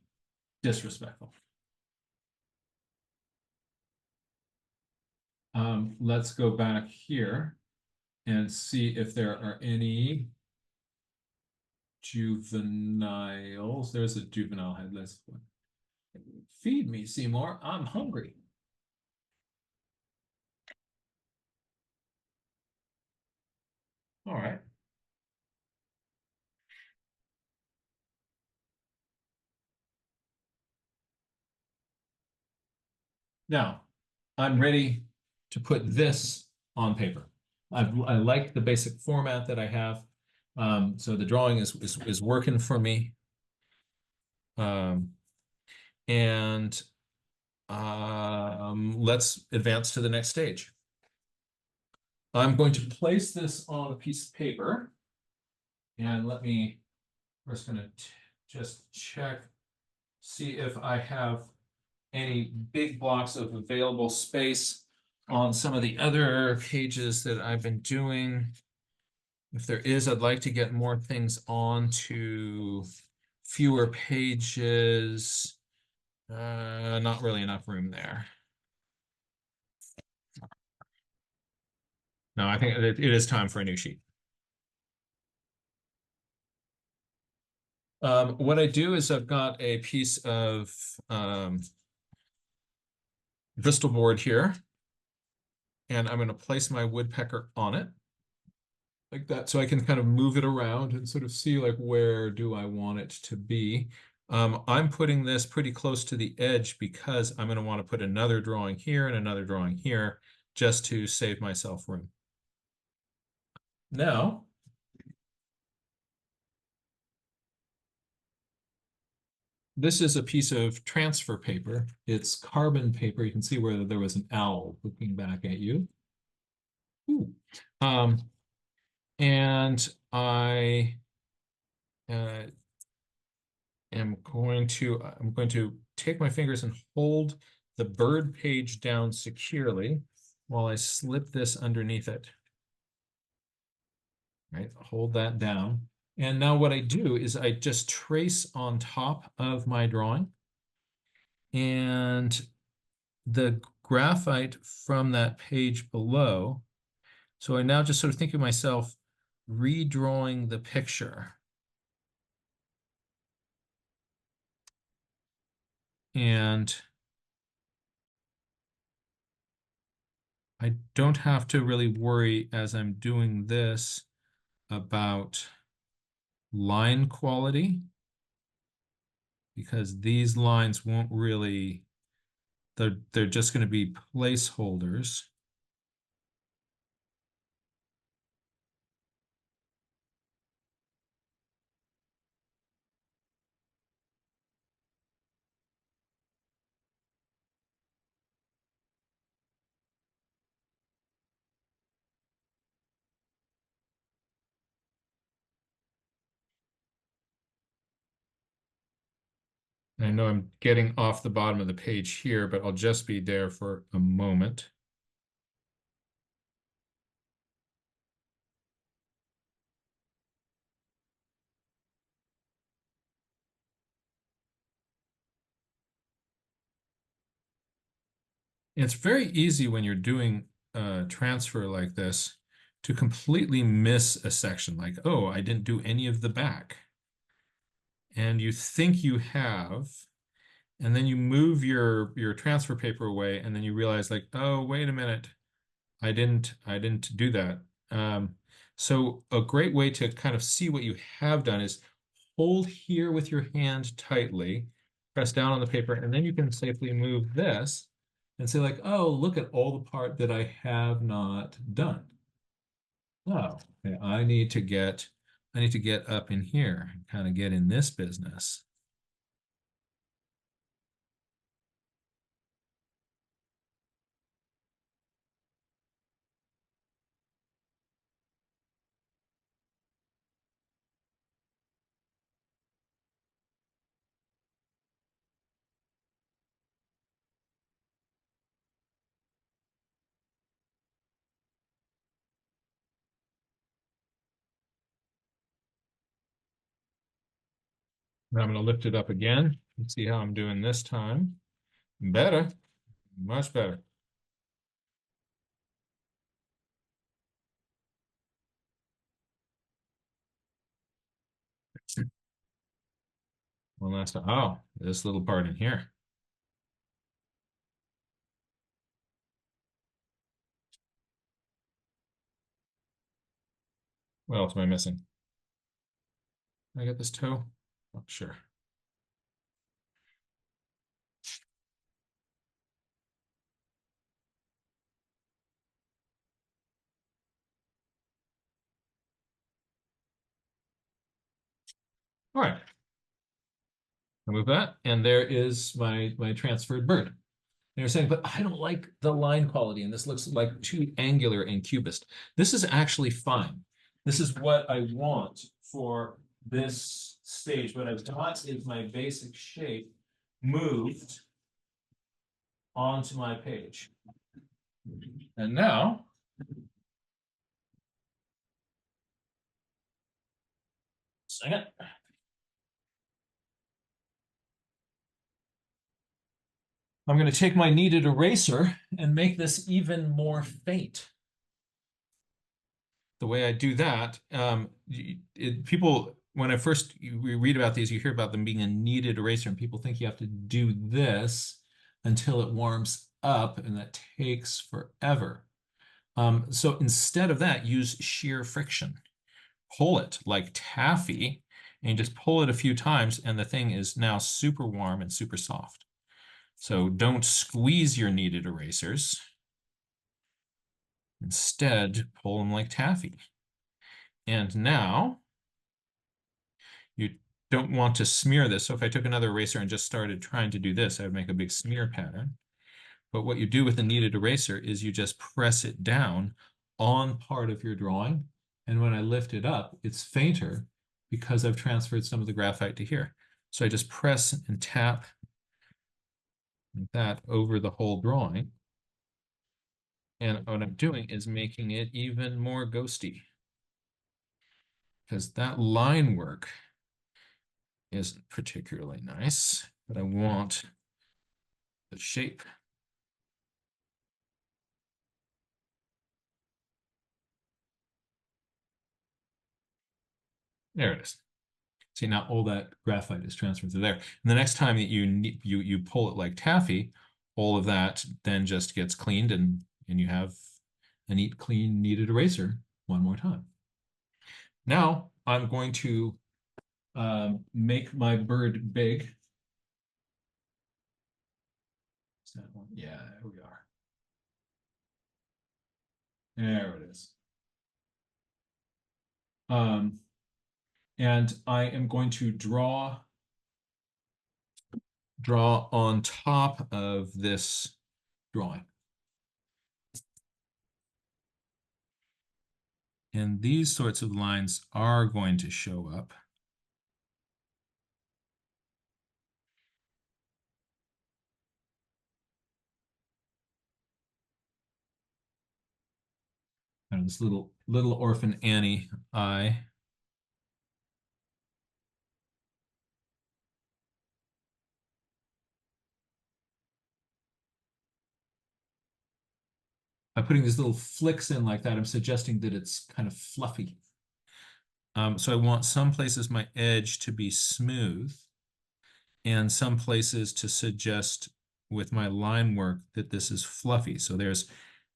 disrespectful. Let's go back here and see if there are any juveniles. There's a juvenile head. Let's feed me, Seymour. I'm hungry. All right. Now, I'm ready to put this on paper. I like the basic format that I have. So the drawing is working for me. And let's advance to the next stage. I'm going to place this on a piece of paper. And we're just going to just check, see if I have any big blocks of available space on some of the other pages that I've been doing. If there is, I'd like to get more things onto fewer pages. Not really enough room there. No, I think it is time for a new sheet. What I do is I've got a piece of Bristol board here, and I'm going to place my woodpecker on it like that, so I can kind of move it around and sort of see like where do I want it to be. I'm putting this pretty close to the edge because I'm going to want to put another drawing here and another drawing here just to save myself room. Now, this is a piece of transfer paper. It's carbon paper. You can see where there was an owl looking back at you. Ooh. And I I'm going to take my fingers and hold the bird page down securely while I slip this underneath it. Right, hold that down. And now what I do is I just trace on top of my drawing, and the graphite from that page below. So I now just sort of think of myself redrawing the picture. And I don't have to really worry as I'm doing this about line quality, because these lines won't really, they're just going to be placeholders. I know I'm getting off the bottom of the page here, but I'll just be there for a moment. It's very easy when you're doing a transfer like this to completely miss a section, like, oh, I didn't do any of the back. And you think you have, and then you move your transfer paper away, and then you realize, like, oh, wait a minute, I didn't do that. So a great way to kind of see what you have done is hold here with your hand tightly, press down on the paper, and then you can safely move this and say, like, oh, look at all the part that I have not done. Oh, okay, I need to get up in here and kind of get in this business. Now I'm going to lift it up again and see how I'm doing this time. Better, much better. One last time. Oh, this little part in here. What else am I missing? Can I get this toe? Oh, sure. All right. I move that, and there is my transferred bird. And you're saying, but I don't like the line quality, and this looks like too angular and cubist. This is actually fine. This is what I want for this stage. What I've got is my basic shape moved onto my page. And now, second. I'm going to take my kneaded eraser and make this even more faint. The way I do that, people, when I first read about these, you hear about them being a kneaded eraser, and people think you have to do this until it warms up, and that takes forever. So instead of that, use shear friction. Pull it like taffy, and you just pull it a few times, and the thing is now super warm and super soft. So don't squeeze your kneaded erasers. Instead, pull them like taffy. And now you don't want to smear this. So if I took another eraser and just started trying to do this, I would make a big smear pattern. But what you do with a kneaded eraser is you just press it down on part of your drawing. And when I lift it up, it's fainter because I've transferred some of the graphite to here. So I just press and tap like that over the whole drawing. And what I'm doing is making it even more ghosty, because that line work isn't particularly nice, but I want the shape. There it is. See, now all that graphite is transferred to there. And the next time that you pull it like taffy, all of that then just gets cleaned, and you have a neat, clean, kneaded eraser one more time. Now I'm going to make my bird big. Is that one? Yeah, there we are. There it is. And I am going to draw on top of this drawing. And these sorts of lines are going to show up. And this little orphan Annie eye. By putting these little flicks in like that, I'm suggesting that it's kind of fluffy. So I want some places my edge to be smooth, and some places to suggest with my line work that this is fluffy. So there's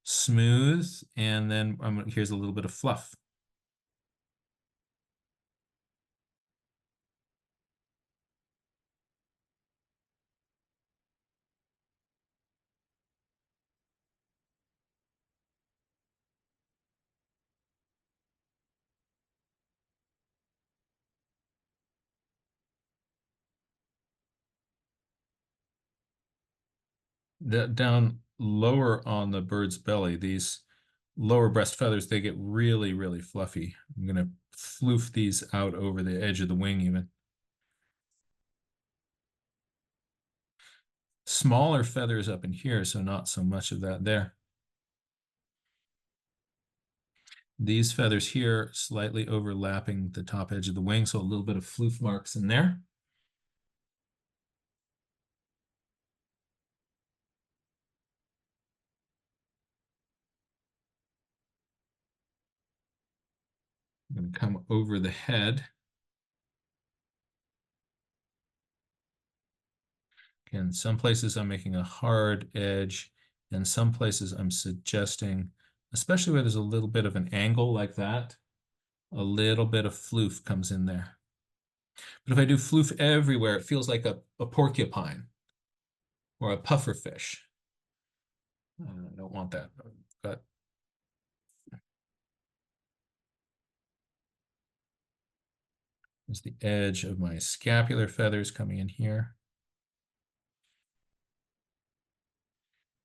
smooth, and then here's a little bit of fluff. Down lower on the bird's belly, these lower breast feathers, they get really, really fluffy. I'm going to floof these out over the edge of the wing even. Smaller feathers up in here, so not so much of that there. These feathers here slightly overlapping the top edge of the wing, so a little bit of floof marks in there. I'm going to come over the head. Again, some places I'm making a hard edge, and some places I'm suggesting, especially where there's a little bit of an angle like that, a little bit of floof comes in there. But if I do floof everywhere, it feels like a porcupine or a puffer fish. I don't want that. But there's the edge of my scapular feathers coming in here.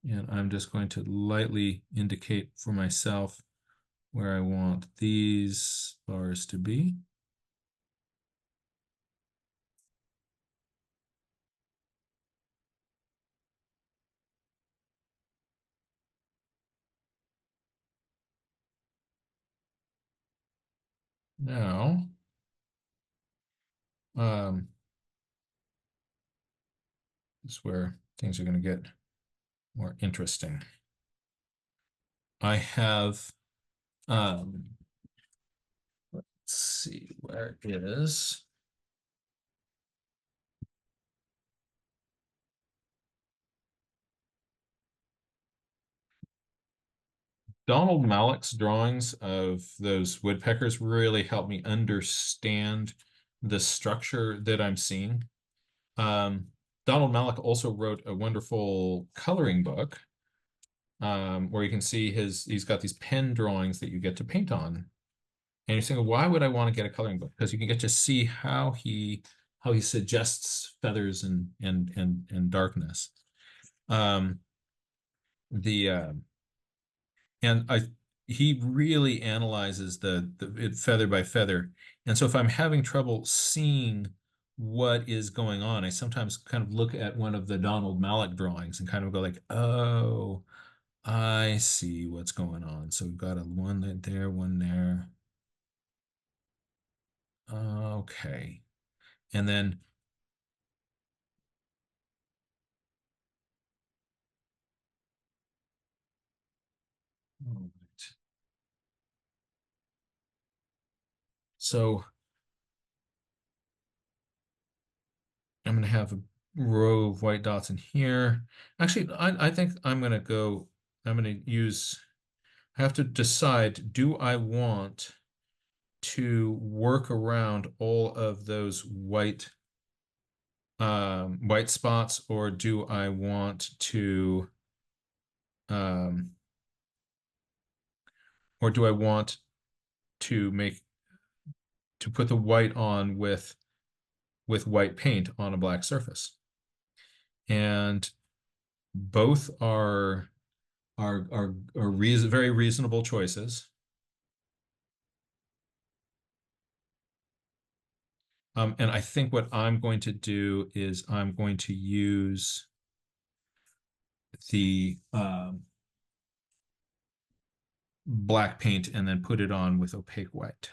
And I'm just going to lightly indicate for myself where I want these bars to be. Now, this is where things are going to get more interesting. I have, let's see where it is. Donald Malloch's drawings of those woodpeckers really helped me understand the structure that I'm seeing. Donald Malloch also wrote a wonderful coloring book where you can see he's got these pen drawings that you get to paint on. And you're saying, why would I want to get a coloring book? Because you can get to see how he suggests feathers and darkness. And he really analyzes the feather by feather. And so if I'm having trouble seeing what is going on. I sometimes kind of look at one of the Donald Mallock drawings and kind of go like, oh, I see what's going on. So we've got a one there, one there. Okay. And then all right. So I'm going to have a row of white dots in here. Actually, I think I'm going to use, I have to decide, do I want to work around all of those white spots, or do I want to, um, or do I want to put the white on with white paint on a black surface? And both are very reasonable choices. And I think what I'm going to do is I'm going to use the black paint and then put it on with opaque white.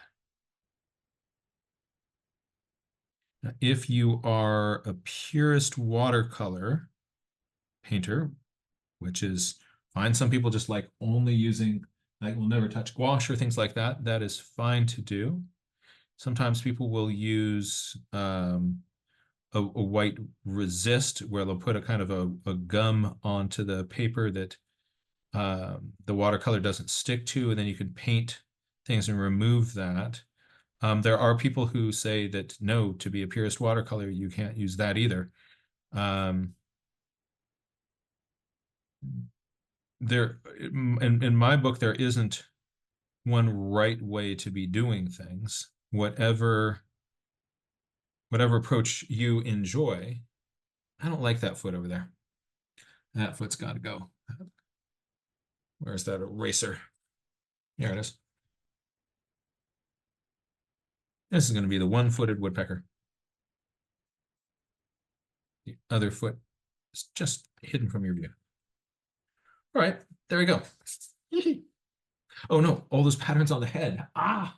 Now, if you are a purist watercolor painter, which is fine, some people just like only using, like, will never touch gouache or things like that. That is fine to do. Sometimes people will use a white resist, where they'll put a kind of a gum onto the paper that the watercolor doesn't stick to, and then you can paint things and remove that. There are people who say that no, to be a purist watercolor, you can't use that either. In my book, there isn't one right way to be doing things. Whatever approach you enjoy. I don't like that foot over there. That foot's got to go. Where's that eraser? There it is. This is going to be the one-footed woodpecker. The other foot is just hidden from your view. All right, there we go. Oh no, all those patterns on the head. Ah,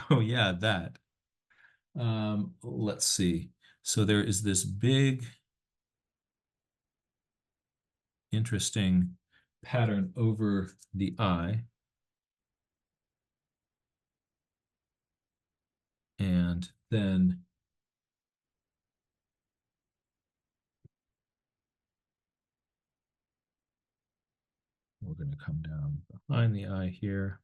oh yeah, that. Let's see. So there is this big, interesting pattern over the eye. And then we're going to come down behind the eye here.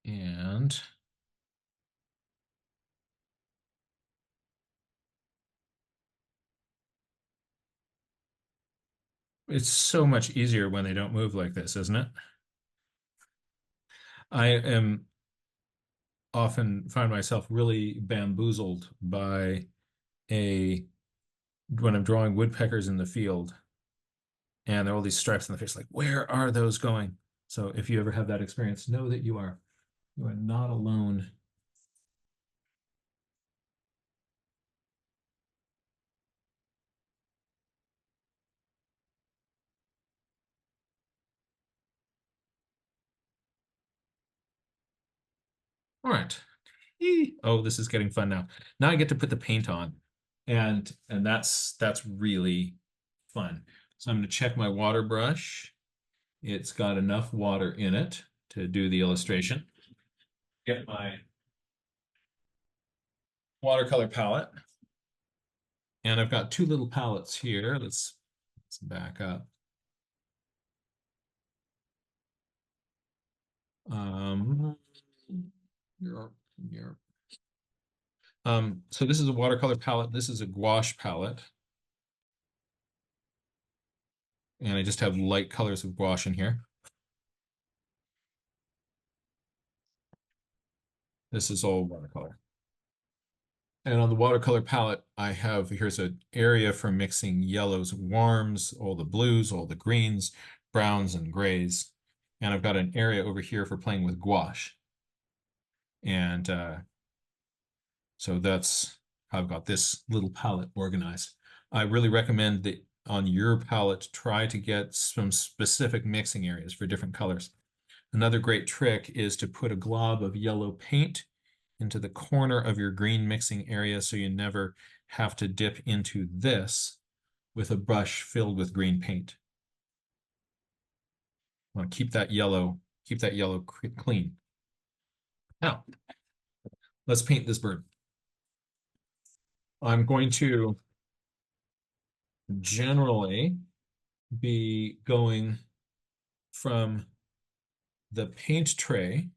And it's so much easier when they don't move like this, isn't it? I am often find myself really bamboozled by when I'm drawing woodpeckers in the field and there are all these stripes on the face, like, where are those going? So if you ever have that experience, know that you are not alone. All right. Oh, this is getting fun now. Now I get to put the paint on, and that's really fun. So I'm going to check my water brush. It's got enough water in it to do the illustration. Get my watercolor palette, and I've got two little palettes here. Let's back up. Um, So this is a watercolor palette. This is a gouache palette. And I just have light colors of gouache in here. This is all watercolor. And on the watercolor palette, I have, here's an area for mixing yellows, warms, all the blues, all the greens, browns, and grays. And I've got an area over here for playing with gouache. And so that's how I've got this little palette organized. I really recommend that on your palette, try to get some specific mixing areas for different colors. Another great trick is to put a glob of yellow paint into the corner of your green mixing area so you never have to dip into this with a brush filled with green paint. I want to keep that yellow clean. Now, let's paint this bird. I'm going to generally be going from the paint tray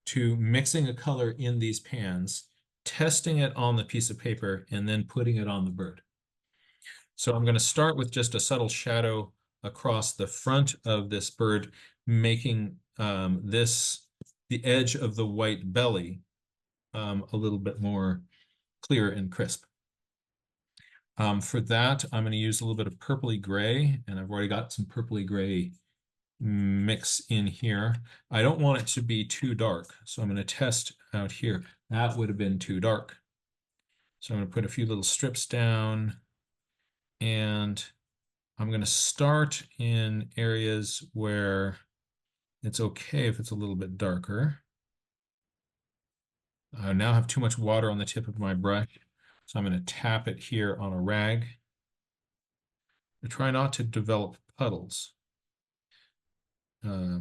to mixing a color in these pans, testing it on the piece of paper, and then putting it on the bird. So I'm going to start with just a subtle shadow across the front of this bird, making the edge of the white belly a little bit more clear and crisp. For that, I'm going to use a little bit of purpley gray, and I've already got some purpley gray mix in here. I don't want it to be too dark, so I'm going to test out here. That would have been too dark. So I'm going to put a few little strips down, and I'm going to start in areas where it's okay if it's a little bit darker. I now have too much water on the tip of my brush, so I'm going to tap it here on a rag. I try not to develop puddles. A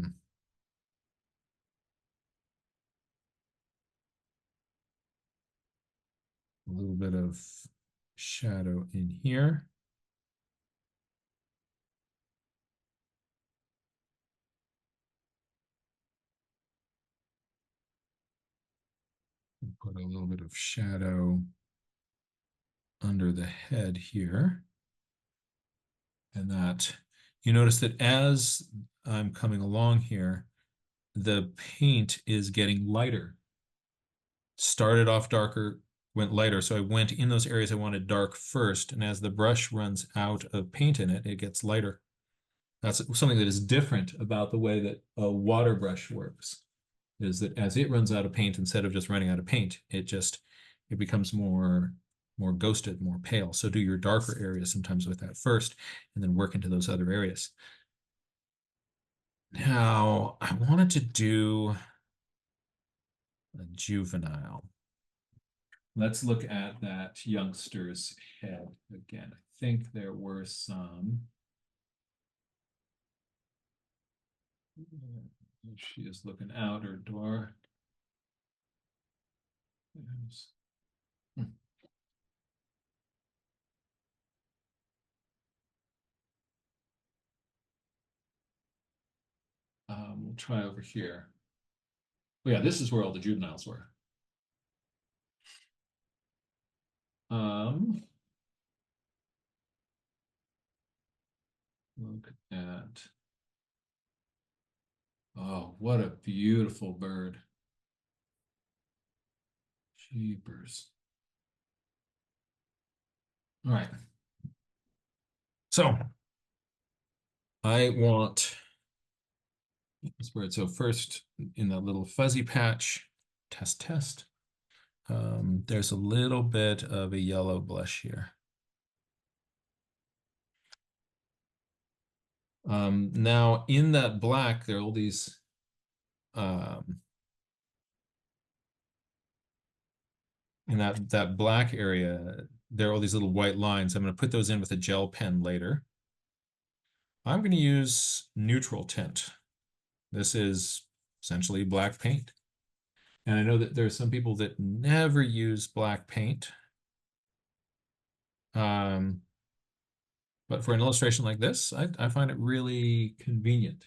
little bit of shadow in here. Put a little bit of shadow under the head here. And that, you notice that as I'm coming along here, the paint is getting lighter. Started off darker, went lighter. So I went in those areas I wanted dark first. And as the brush runs out of paint in it, it gets lighter. That's something that is different about the way that a water brush works, is that as it runs out of paint, instead of just running out of paint, it becomes more ghosted, more pale. So do your darker areas sometimes with that first, and then work into those other areas. Now, I wanted to do a juvenile. Let's look at that youngster's head again. I think there were some. She is looking out her door. Yes. We'll try over here. Oh, yeah, this is where all the juveniles were. Look at, oh, what a beautiful bird. Jeepers. All right. So I want this bird. So first in that little fuzzy patch, test. There's a little bit of a yellow blush here. Now in that black, there are all these in that black area, there are all these little white lines. I'm going to put those in with a gel pen later. I'm going to use neutral tint. This is essentially black paint. And I know that there are some people that never use black paint. But for an illustration like this, I find it really convenient.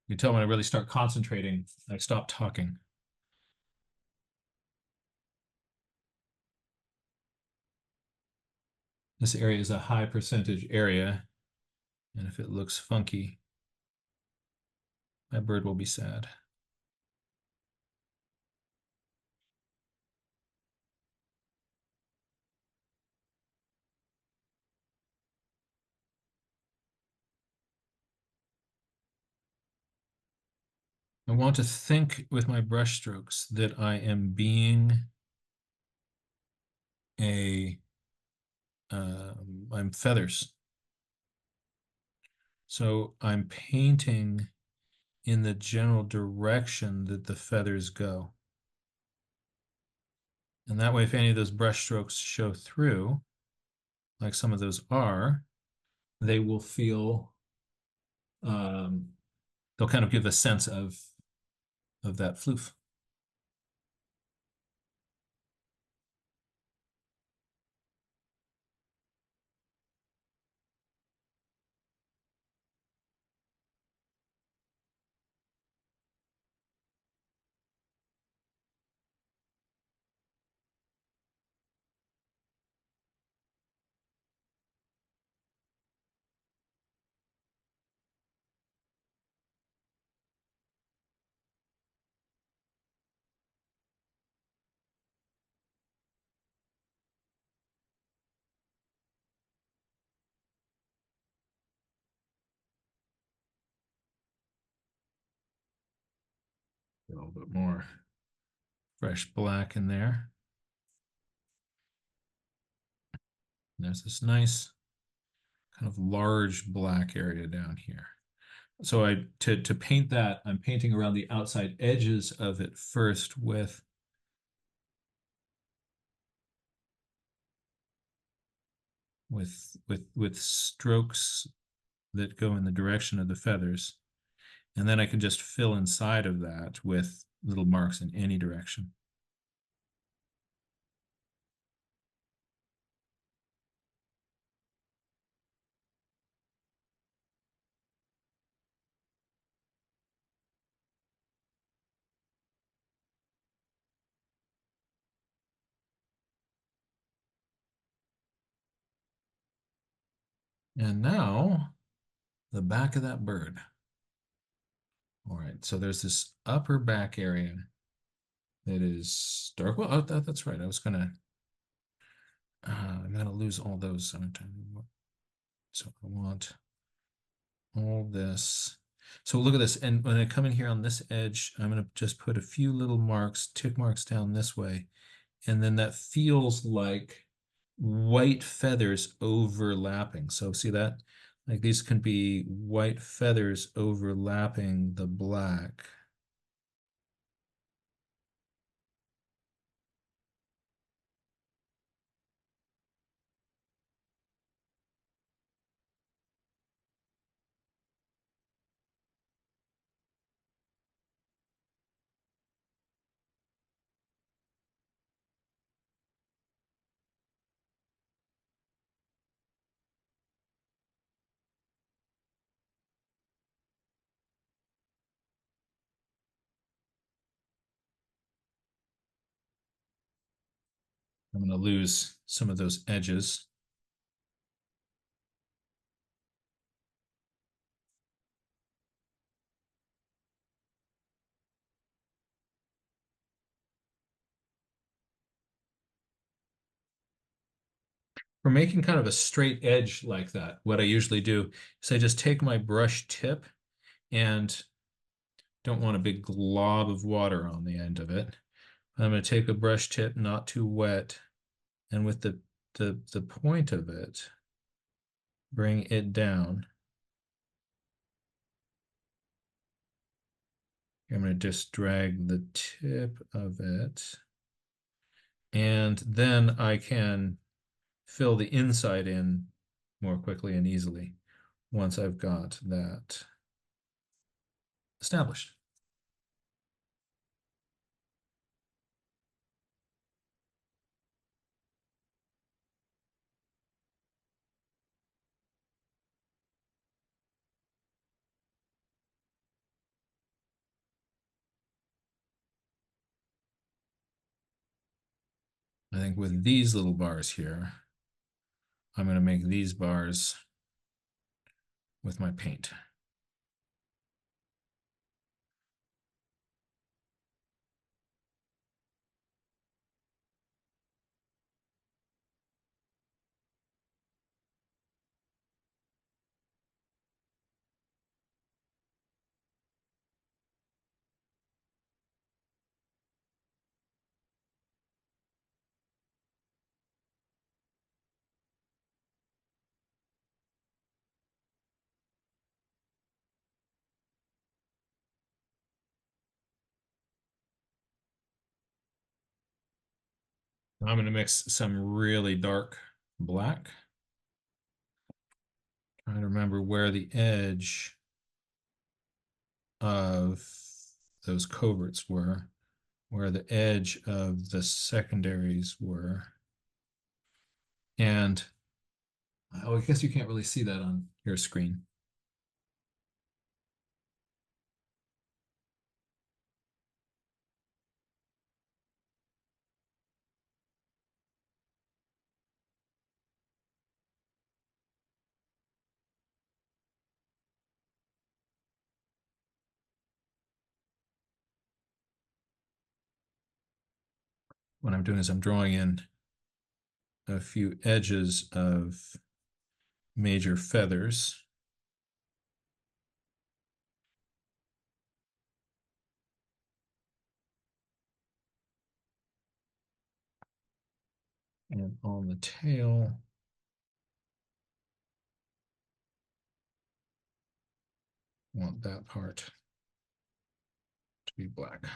You can tell when I really start concentrating, I stop talking. This area is a high percentage area, and if it looks funky, my bird will be sad. I want to think with my brush strokes that I am being I'm feathers. So I'm painting in the general direction that the feathers go. And that way, if any of those brush strokes show through, like some of those are, they will feel, they'll kind of give a sense of that floof. A little bit more fresh black in there. And there's this nice kind of large black area down here. So to paint that, I'm painting around the outside edges of it first with strokes that go in the direction of the feathers. And then I can just fill inside of that with little marks in any direction. And now the back of that bird. All right, so there's this upper back area that is dark. Well, oh, that's right. I'm gonna lose all those. So I want all this. So look at this. And when I come in here on this edge, I'm gonna just put a few little marks, tick marks down this way. And then that feels like white feathers overlapping. So see that? Like these can be white feathers overlapping the black. I'm going to lose some of those edges. For making kind of a straight edge like that, what I usually do is I just take my brush tip and don't want a big glob of water on the end of it. I'm going to take a brush tip, not too wet, and with the point of it, bring it down. I'm going to just drag the tip of it, and then I can fill the inside in more quickly and easily once I've got that established. think with these little bars here, I'm going to make these bars with my paint. I'm going to mix some really dark black. Trying to remember where the edge of those coverts were, where the edge of the secondaries were. And oh, I guess you can't really see that on your screen. What I'm doing is I'm drawing in a few edges of major feathers. And on the tail, I want that part to be black.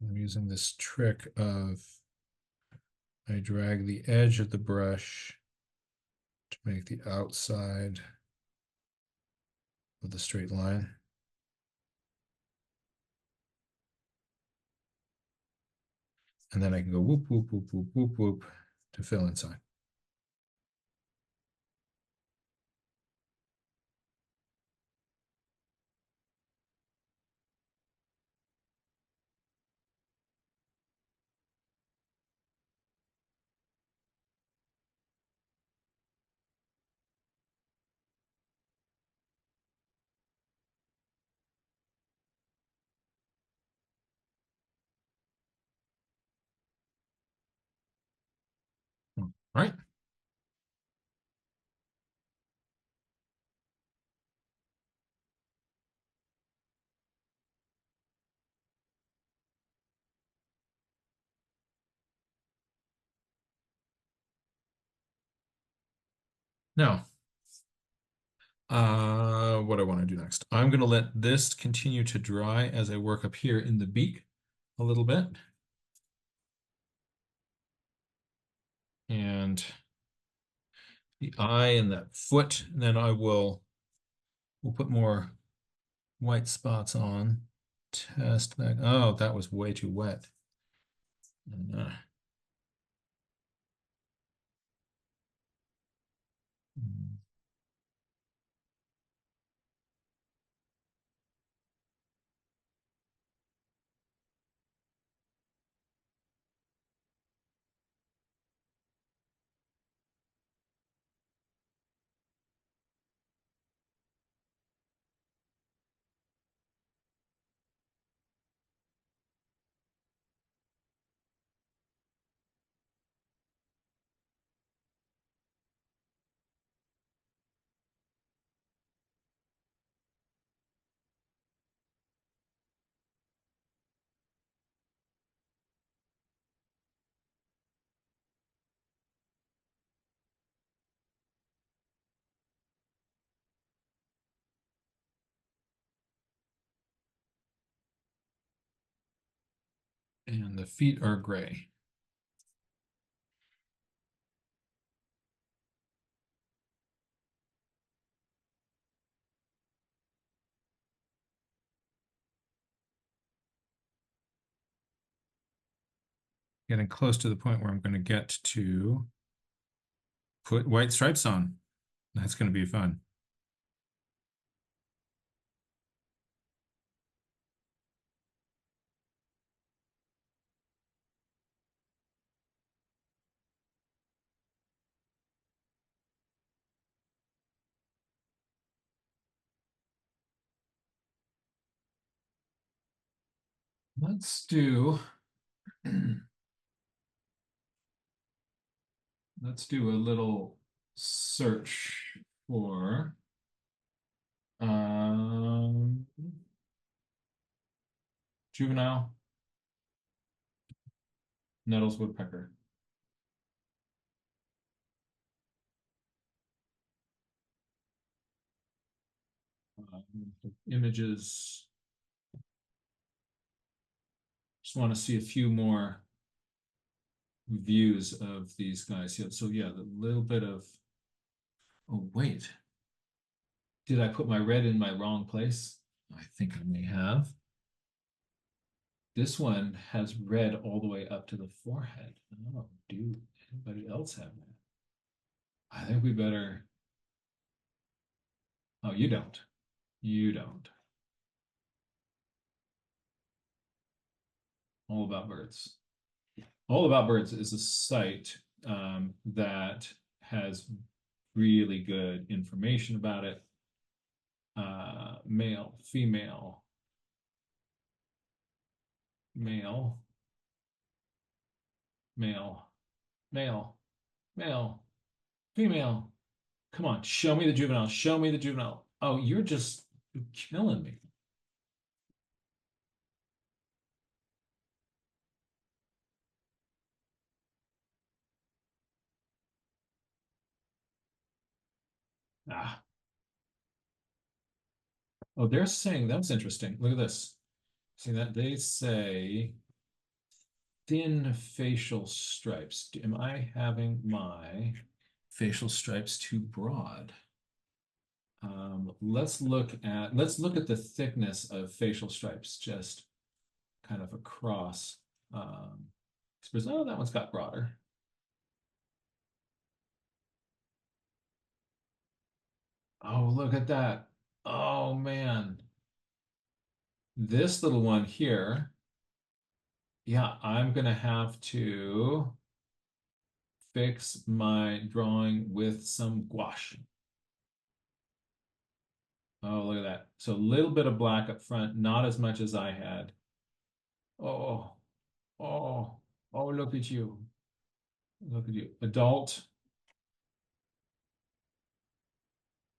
I'm using this trick of I drag the edge of the brush to make the outside of the straight line. And then I can go whoop, whoop, whoop, whoop, whoop, whoop to fill inside. All right. Now, what I want to do next, I'm going to let this continue to dry as I work up here in the beak a little bit. And the eye and that foot, and then we'll put more white spots on. Test that. Oh, that was way too wet. And, and the feet are gray. getting close to the point where I'm going to get to put white stripes on. That's going to be fun. Let's do let's do a little search for juvenile Nuttall's woodpecker. Images. Just want to see a few more views of these guys. So yeah, the little bit of, oh wait, did I put my red in my wrong place? I think I may have. This one has red all the way up to the forehead. Oh, dude, anybody else have that? I think we better. Oh, you don't. You don't. All About Birds. All About Birds is a site that has really good information about it. Male, female, male, male, male, male, female. Come on, show me the juvenile. Show me the juvenile. Oh, you're just killing me. Ah. Oh, they're saying that's interesting. Look at this. See that they say thin facial stripes. Am I having my facial stripes too broad? Let's look at the thickness of facial stripes just kind of across. Oh, that one's got broader. Oh, look at that. Oh man. This little one here, yeah, I'm gonna have to fix my drawing with some gouache. Oh, look at that. So a little bit of black up front, not as much as I had. Oh, oh, oh, look at you. Look at you. Adult.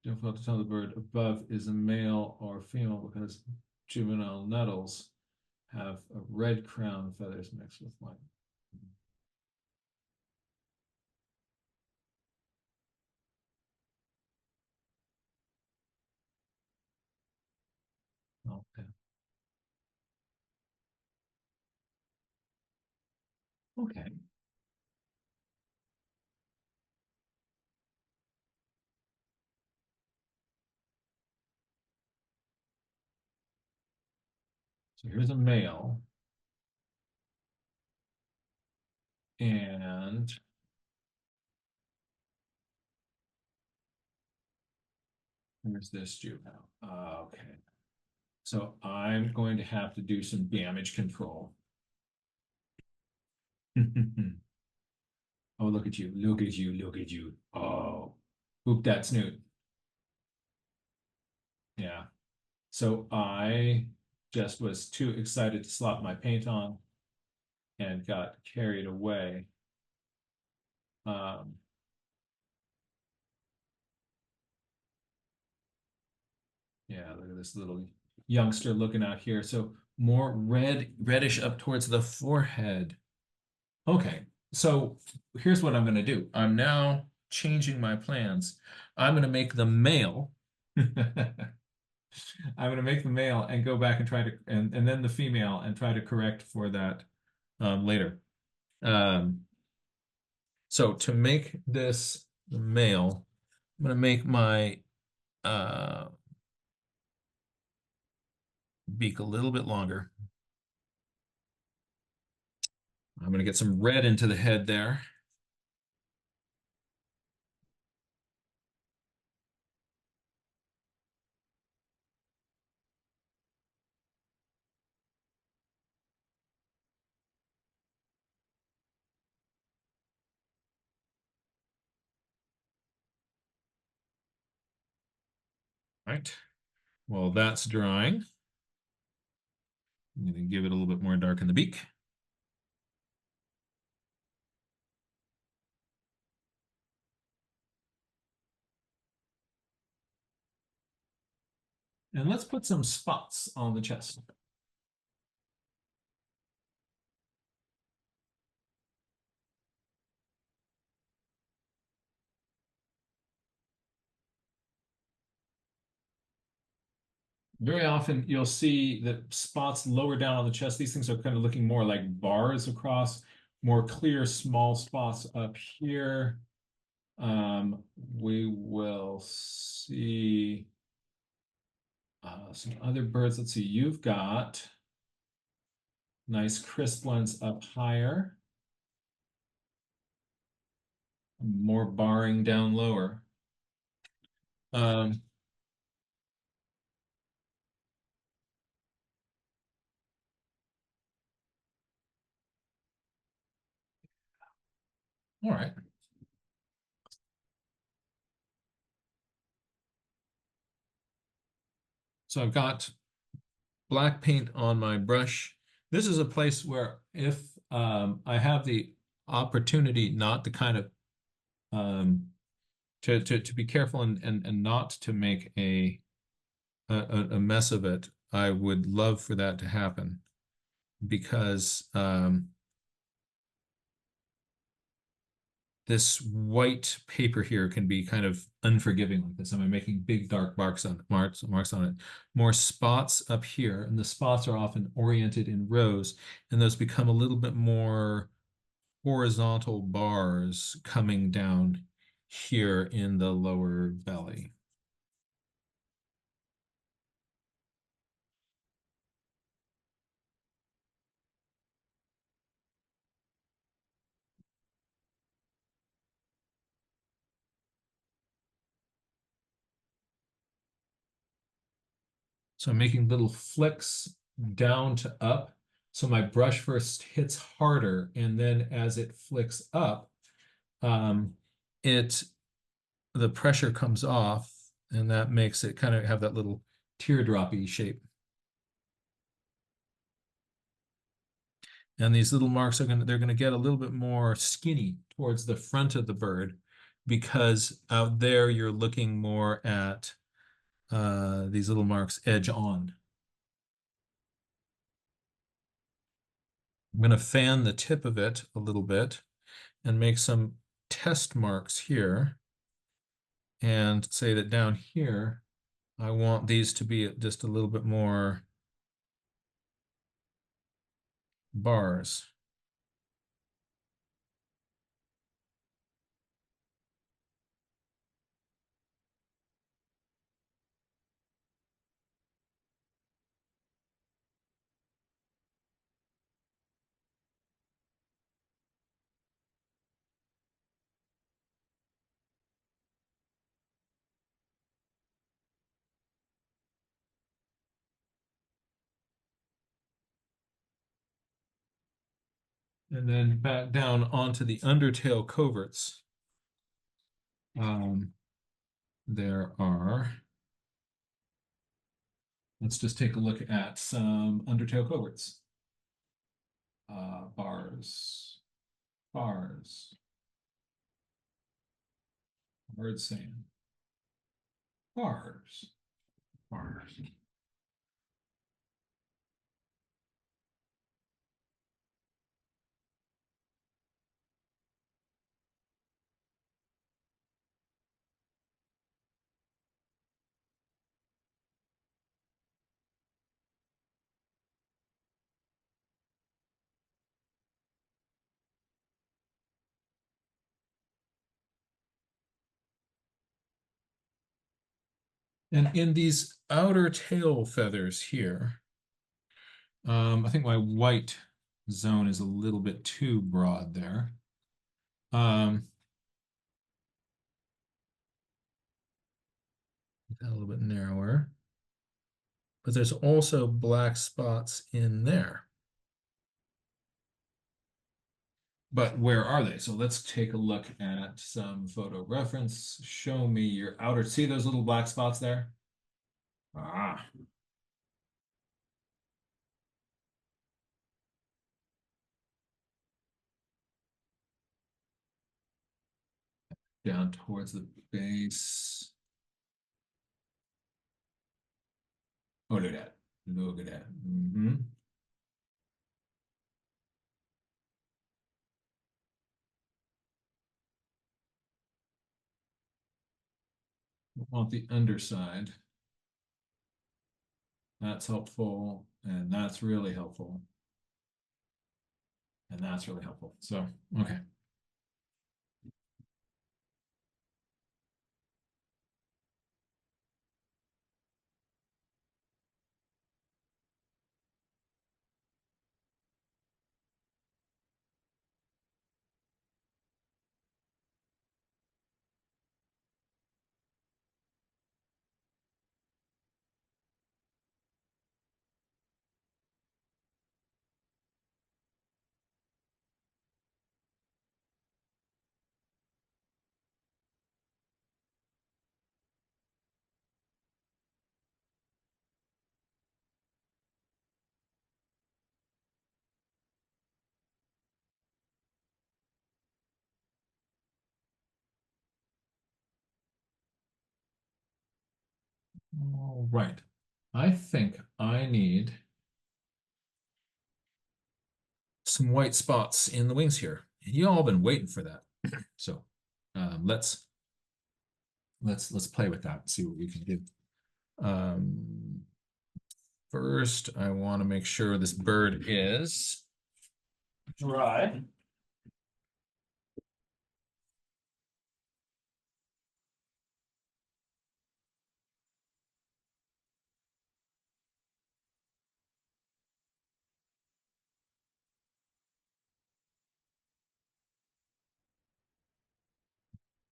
Difficult to tell the bird above is a male or female because juvenile Nuttals have a red crown feathers mixed with white. Okay. Okay. So here's a male. And here's this juvenile. Okay. So I'm going to have to do some damage control. Oh, look at you. Look at you. Look at you. Oh, hoop that snoot. Yeah. So I just was too excited to slap my paint on and got carried away. Yeah, look at this little youngster looking out here. So more reddish up towards the forehead. Okay, so here's what I'm going to do. I'm now changing my plans. I'm going to make the male. I'm going to make the male and go back and try to, and then the female and try to correct for that later. So to make this the male, I'm going to make my beak a little bit longer. I'm going to get some red into the head there. Right. Well, that's drying. I'm going to give it a little bit more dark in the beak. And let's put some spots on the chest. Very often you'll see that spots lower down on the chest. These things are kind of looking more like bars across, more clear, small spots up here. We will see some other birds. Let's see, you've got nice crisp lines up higher, more barring down lower. Um, all right. So I've got black paint on my brush. This is a place where if I have the opportunity not to kind of to be careful and not to make a mess of it, I would love for that to happen because this white paper here can be kind of unforgiving like this. I'm making big dark marks on it. More spots up here, and the spots are often oriented in rows, and those become a little bit more horizontal bars coming down here in the lower belly. So I'm making little flicks down to up. So my brush first hits harder, and then as it flicks up, um, it the pressure comes off, and that makes it kind of have that little teardroppy shape. And these little marks are they're gonna get a little bit more skinny towards the front of the bird because out there you're looking more at these little marks edge on. I'm gonna fan the tip of it a little bit and make some test marks here and say that down here, I want these to be just a little bit more bars. And then back down onto the undertail coverts. There are, let's just take a look at some undertail coverts. Bars, bars, bird sand, bars, bars. And in these outer tail feathers here, I think my white zone is a little bit too broad there. A little bit narrower. But there's also black spots in there. But where are they? So let's take a look at some photo reference. Show me your outer, see those little black spots there? Ah. Down towards the base. Oh, look at that. Look at that. Mm-hmm. Want the underside. That's helpful, and that's really helpful. And that's really helpful. So, okay. All right. I think I need some white spots in the wings here. And you all been waiting for that. So let's play with that and see what we can do. First, I want to make sure this bird is dry.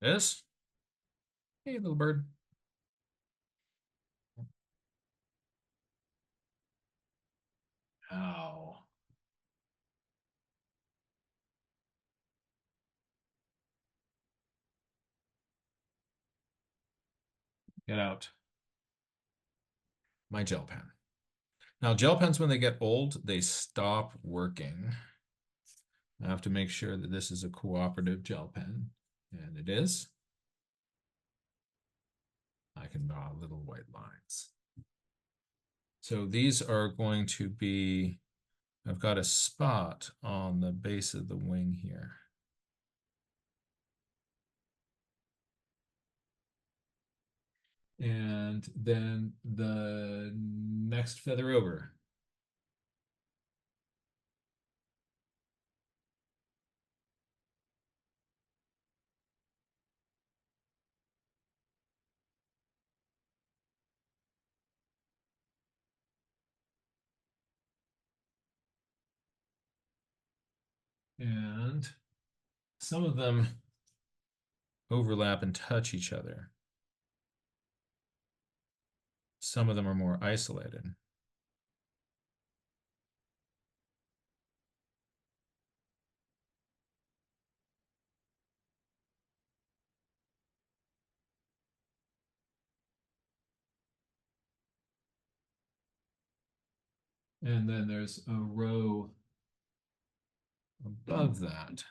This. Hey, little bird. Ow. Get out. My gel pen. Now, gel pens, when they get old, they stop working. I have to make sure that this is a cooperative gel pen, and it is. I can draw little white lines. So these are going to be, I've got a spot on the base of the wing here. And then the next feather over. And some of them overlap and touch each other. Some of them are more isolated. And then there's a row above that.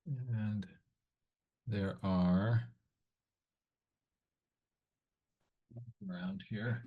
And there are around here.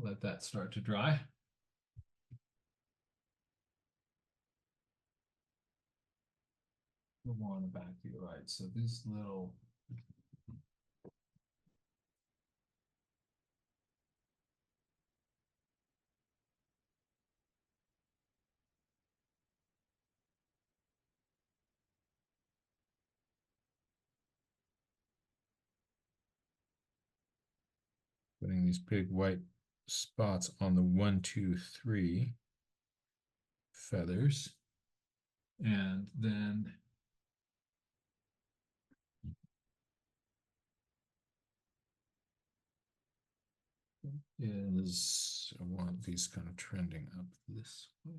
Let that start to dry. A little more on the back to your right. So these little putting these big white spots on the 1, 2, 3 feathers. And then I want these kind of trending up this way.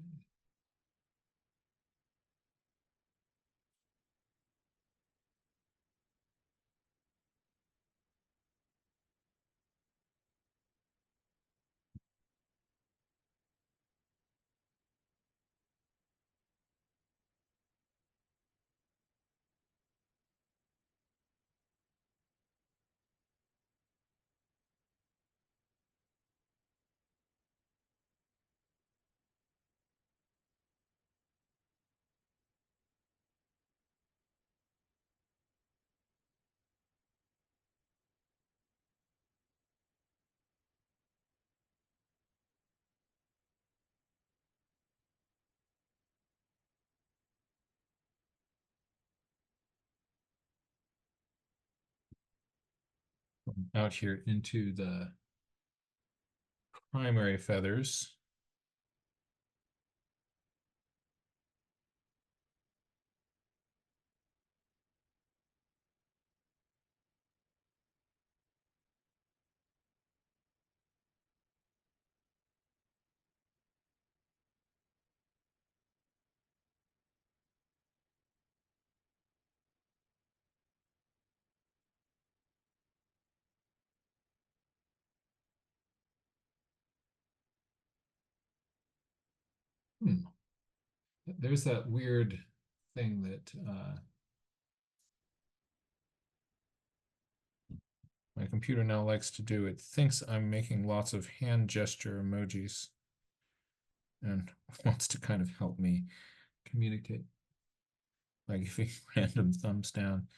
Out here into the primary feathers. There's that weird thing that my computer now likes to do. It thinks I'm making lots of hand gesture emojis and wants to kind of help me communicate. Like if you random thumbs down.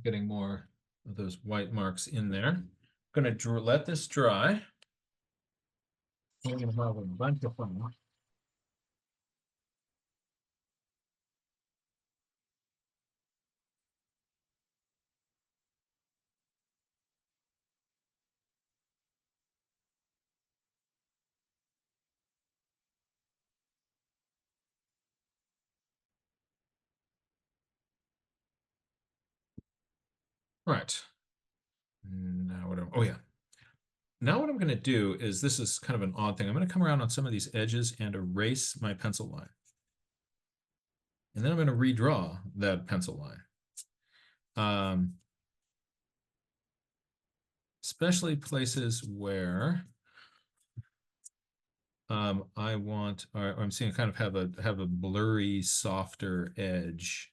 Getting more of those white marks in there. I'm gonna let this dry. We're gonna have a bunch of fun. Right. Now Now what I'm going to do is, this is kind of an odd thing. I'm going to come around on some of these edges and erase my pencil line. And then I'm going to redraw that pencil line. Especially places where I'm seeing kind of have a blurry, softer edge.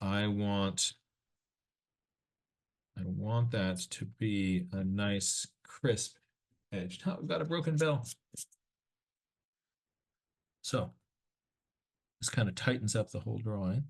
I want that to be a nice, crisp edge. Oh, we've got a broken bell. So this kind of tightens up the whole drawing.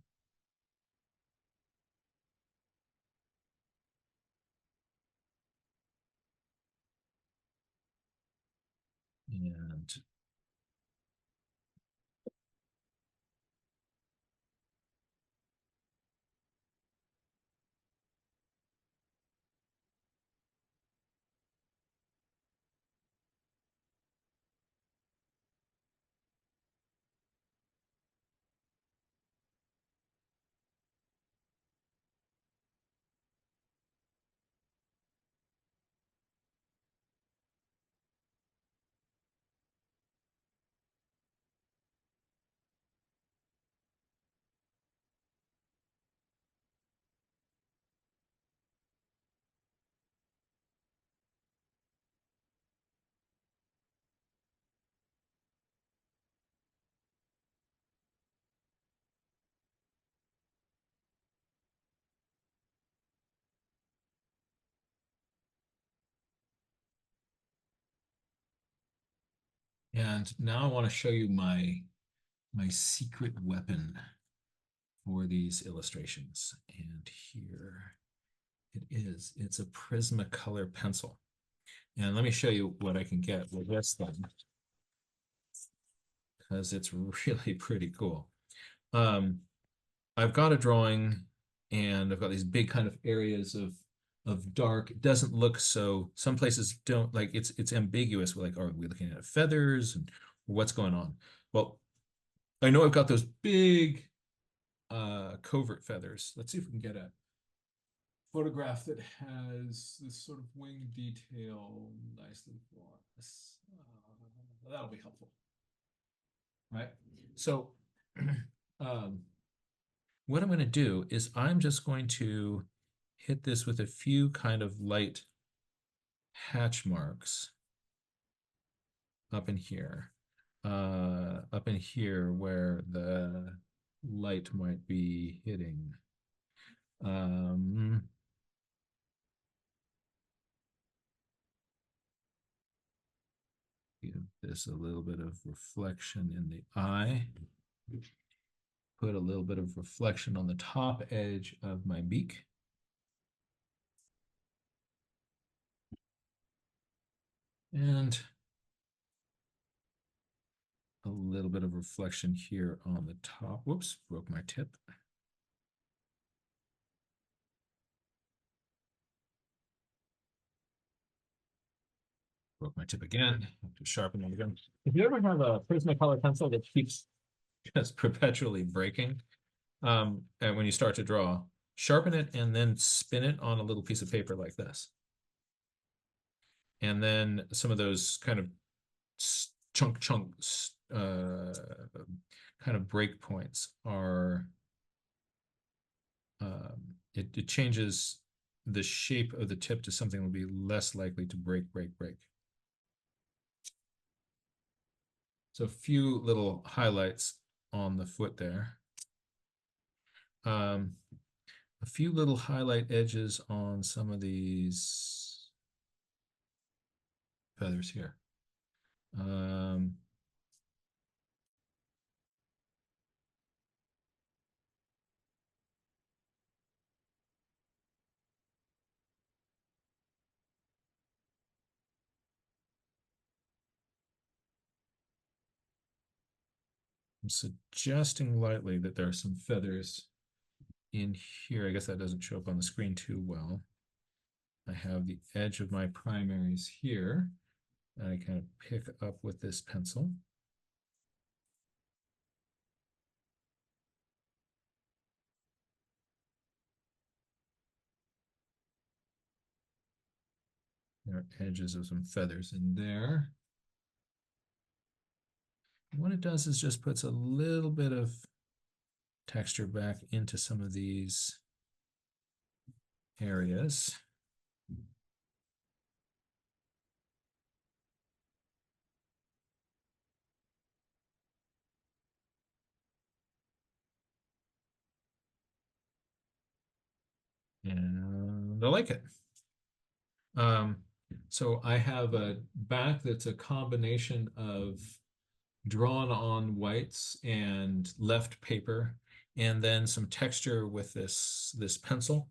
And now I want to show you my secret weapon for these illustrations. And here it is. It's a Prismacolor pencil. And let me show you what I can get with this thing, because it's really pretty cool. I've got a drawing and I've got these big kind of areas of dark. It doesn't look so, some places don't, like it's ambiguous. We're like, are we looking at feathers and what's going on? Well, I know I've got those big covert feathers. Let's see if we can get a photograph that has this sort of wing detail nicely for us. That'll be helpful, right? So what I'm going to do is I'm just going to hit this with a few kind of light hatch marks up in here where the light might be hitting. Give this a little bit of reflection in the eye. Put a little bit of reflection on the top edge of my beak. And a little bit of reflection here on the top. Whoops, broke my tip. Broke my tip again. Have to sharpen it again. If you ever have a Prismacolor pencil that keeps just perpetually breaking, and when you start to draw, sharpen it and then spin it on a little piece of paper like this. And then some of those kind of chunks, kind of break points are, it changes the shape of the tip to something that will be less likely to break. So a few little highlights on the foot there. A few little highlight edges on some of these feathers here. I'm suggesting lightly that there are some feathers in here. I guess that doesn't show up on the screen too well. I have the edge of my primaries here that I kind of pick up with this pencil. There are edges of some feathers in there. What it does is just puts a little bit of texture back into some of these areas. And I like it. So I have a back that's a combination of drawn on whites and left paper, and then some texture with this pencil.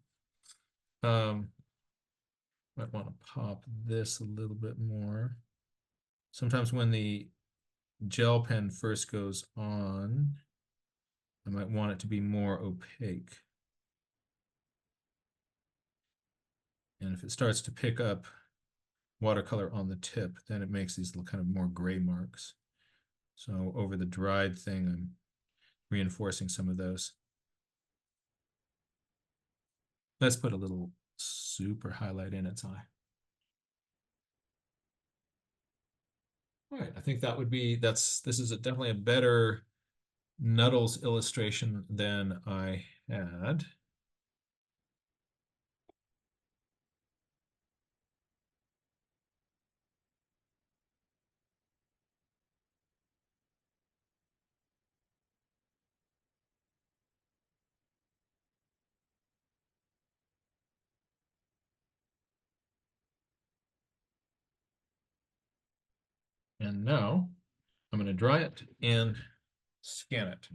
Might want to pop this a little bit more. sometimes when the gel pen first goes on, I might want it to be more opaque. And if it starts to pick up watercolor on the tip, then it makes these kind of more gray marks. So over the dried thing, I'm reinforcing some of those. Let's put a little super highlight in its eye. All right, I think that would be, this is definitely a better Nuttall's illustration than I had. And now I'm going to dry it and scan it.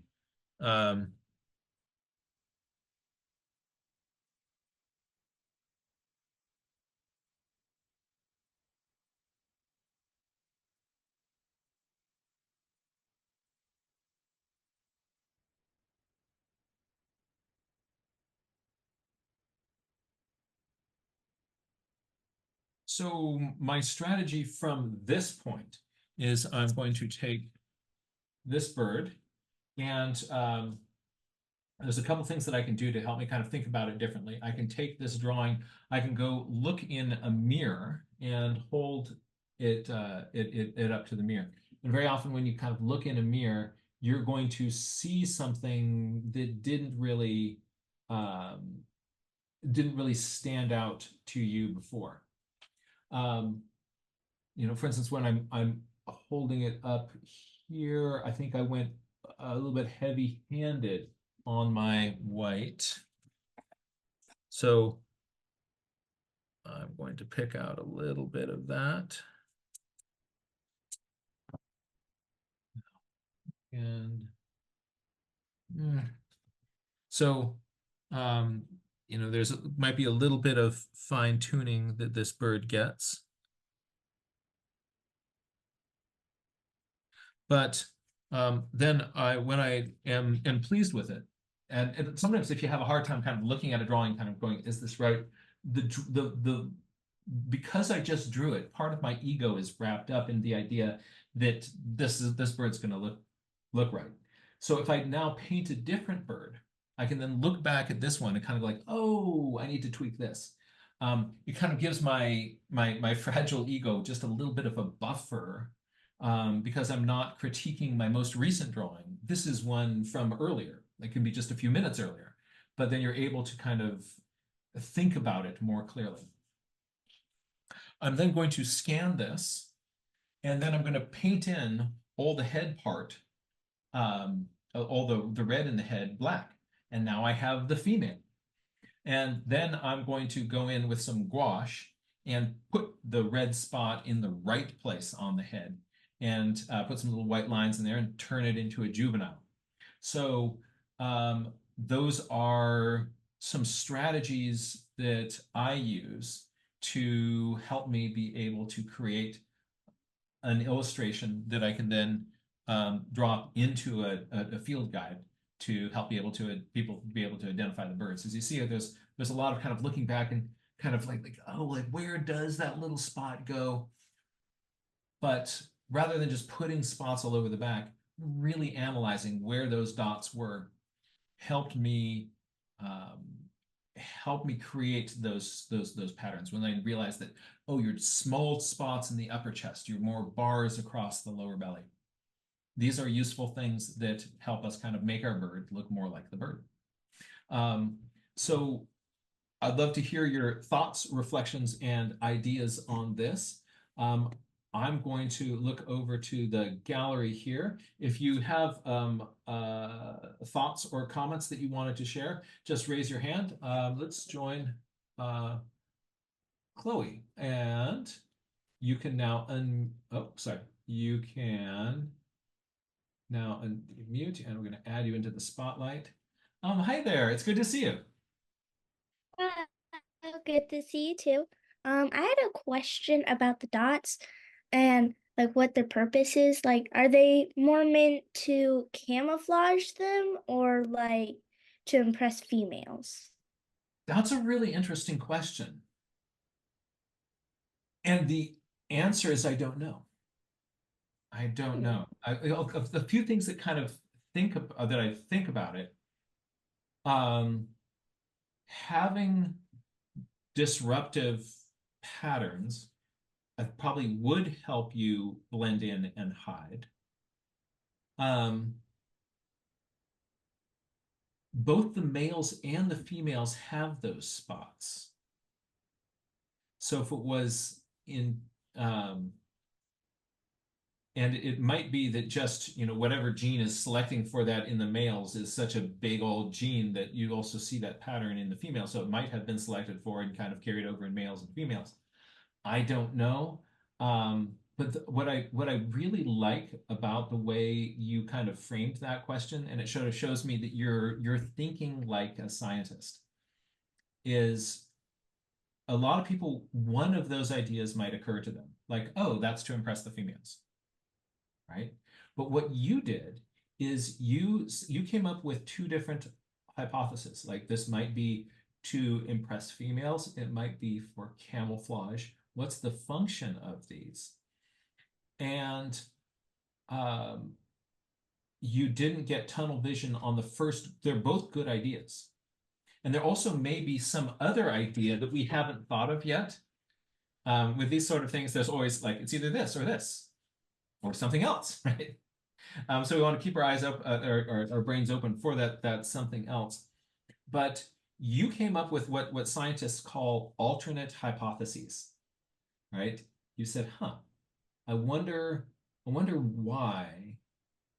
So my strategy from this point is I'm going to take this bird and there's a couple things that I can do to help me kind of think about it differently. I can take this drawing, I can go look in a mirror and hold it, it up to the mirror. And very often when you kind of look in a mirror, you're going to see something that didn't really stand out to you before. You know, for instance, when I'm holding it up here, I think I went a little bit heavy-handed on my white. So I'm going to pick out a little bit of that. And so, you know, might be a little bit of fine tuning that this bird gets. But then when I am pleased with it, and sometimes if you have a hard time kind of looking at a drawing, kind of going, is this right? Because I just drew it, part of my ego is wrapped up in the idea that this bird's going to look right. So if I now paint a different bird, I can then look back at this one and kind of like, oh, I need to tweak this. It kind of gives my fragile ego just a little bit of a buffer because I'm not critiquing my most recent drawing. This is one from earlier. It can be just a few minutes earlier, but then you're able to kind of think about it more clearly. I'm then going to scan this, and then I'm going to paint in all the head part, all the red in the head black. And now I have the female. And then I'm going to go in with some gouache and put the red spot in the right place on the head and put some little white lines in there and turn it into a juvenile. So those are some strategies that I use to help me be able to create an illustration that I can then drop into a field guide to help people be able to identify the birds. As you see, there's a lot of kind of looking back and kind of like oh, like where does that little spot go? But rather than just putting spots all over the back, really analyzing where those dots were helped me create those patterns. When I realized that, oh, you're small spots in the upper chest, you're more bars across the lower belly. These are useful things that help us kind of make our bird look more like the bird. So I'd love to hear your thoughts, reflections, and ideas on this. I'm going to look over to the gallery here. If you have thoughts or comments that you wanted to share, just raise your hand. Let's join Chloe. And you can now you can now unmute, and we're going to add you into the spotlight. Hi there. It's good to see you. Good to see you too. I had a question about the dots, and like what their purpose is? Like, are they more meant to camouflage them or like to impress females? That's a really interesting question. And the answer is I don't know. I don't know. Of the few things that kind of that I think about it, um, having disruptive patterns probably would help you blend in and hide. Both the males and the females have those spots. So if it was in, and it might be that just, whatever gene is selecting for that in the males is such a big old gene that you also see that pattern in the female. So it might have been selected for and kind of carried over in males and females. I don't know. But what I really like about the way you kind of framed that question, and it shows me that you're thinking like a scientist, is a lot of people, one of those ideas might occur to them, like, oh, that's to impress the females, right? But what you did is you came up with two different hypotheses. Like this might be to impress females, it might be for camouflage. What's the function of these? And you didn't get tunnel vision on the first. They're both good ideas. And there also may be some other idea that we haven't thought of yet. With these sort of things, there's always like, it's either this or something else, right? So we want to keep our eyes up, our brains open for that something else. But you came up with what scientists call alternate hypotheses, right? You said, I wonder why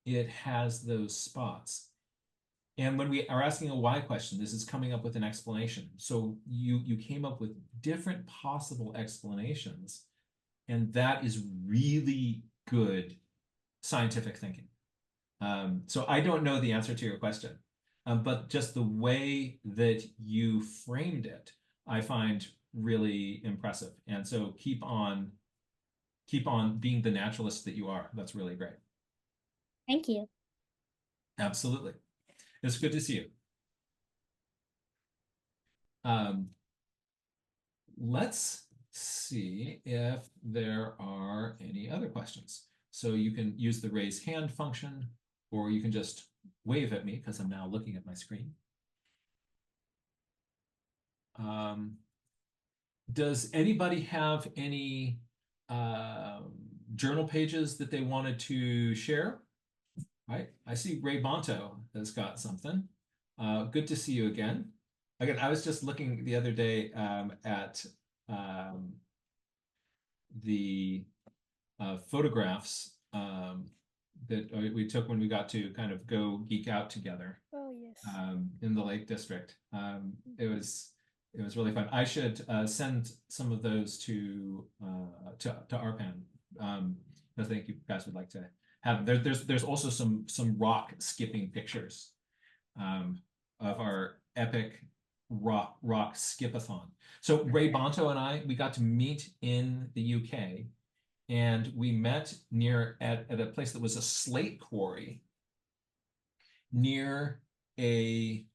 it has those spots. And when we are asking a why question, this is coming up with an explanation. So you came up with different possible explanations, and that is really good scientific thinking. So I don't know the answer to your question, but just the way that you framed it, I find really impressive. And so keep on being the naturalist that you are. That's really great. Thank you. Absolutely. It's good to see you. Let's see if there are any other questions. So you can use the raise hand function, or you can just wave at me because I'm now looking at my screen. Does anybody have any journal pages that they wanted to share? Right, I see Ray Bonto has got something. Good to see you again. Again, I was just looking the other day at the photographs that we took when we got to kind of go geek out together. Oh, yes. In the Lake District. It was really fun. I should send some of those to Arpan because I think you guys would like to have. There's also some rock skipping pictures of our epic rock skipathon. So Ray Bonto and we got to meet in the UK, and we met at a place that was a slate quarry near a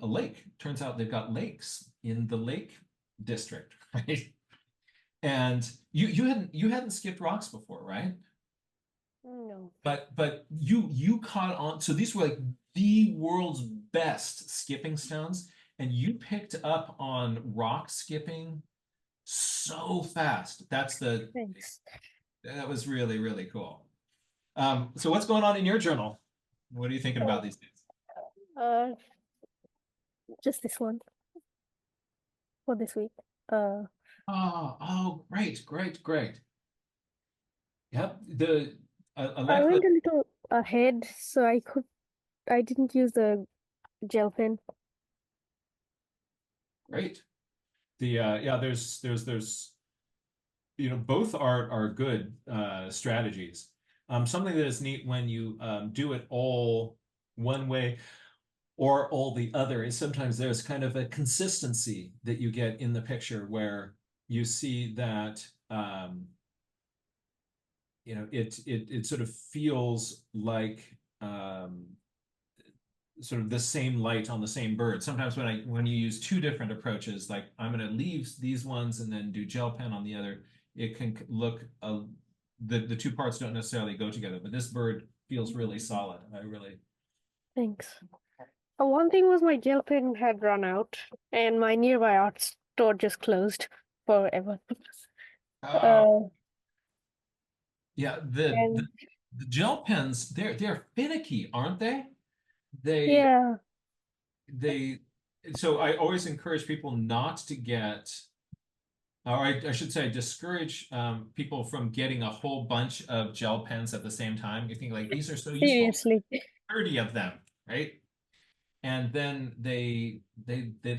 lake. Turns out they've got lakes in the Lake District, right? And you hadn't skipped rocks before, right? No. But you caught on. So these were like the world's best skipping stones, and you picked up on rock skipping so fast. Thanks. That was really, really cool. So what's going on in your journal? What are you thinking about these days? Just this one for this week. Oh, great. Yep. I I like went a little ahead, so I didn't use the gel pen. great. Yeah, there's both are good strategies. Something that is neat when you do it all one way or all the other is sometimes there's kind of a consistency that you get in the picture where you see that you know, it sort of feels like sort of the same light on the same bird. Sometimes when you use two different approaches, like I'm going to leave these ones and then do gel pen on the other, it can look the two parts don't necessarily go together. But this bird feels really solid. I really Thanks. One thing was my gel pen had run out, and my nearby art store just closed forever. Uh, yeah and the gel pens they're finicky, aren't they? They yeah, they so I always encourage people not to get, or I should say, discourage people from getting a whole bunch of gel pens at the same time. You think like these are so useful, seriously. 30 of them, right? And then they'd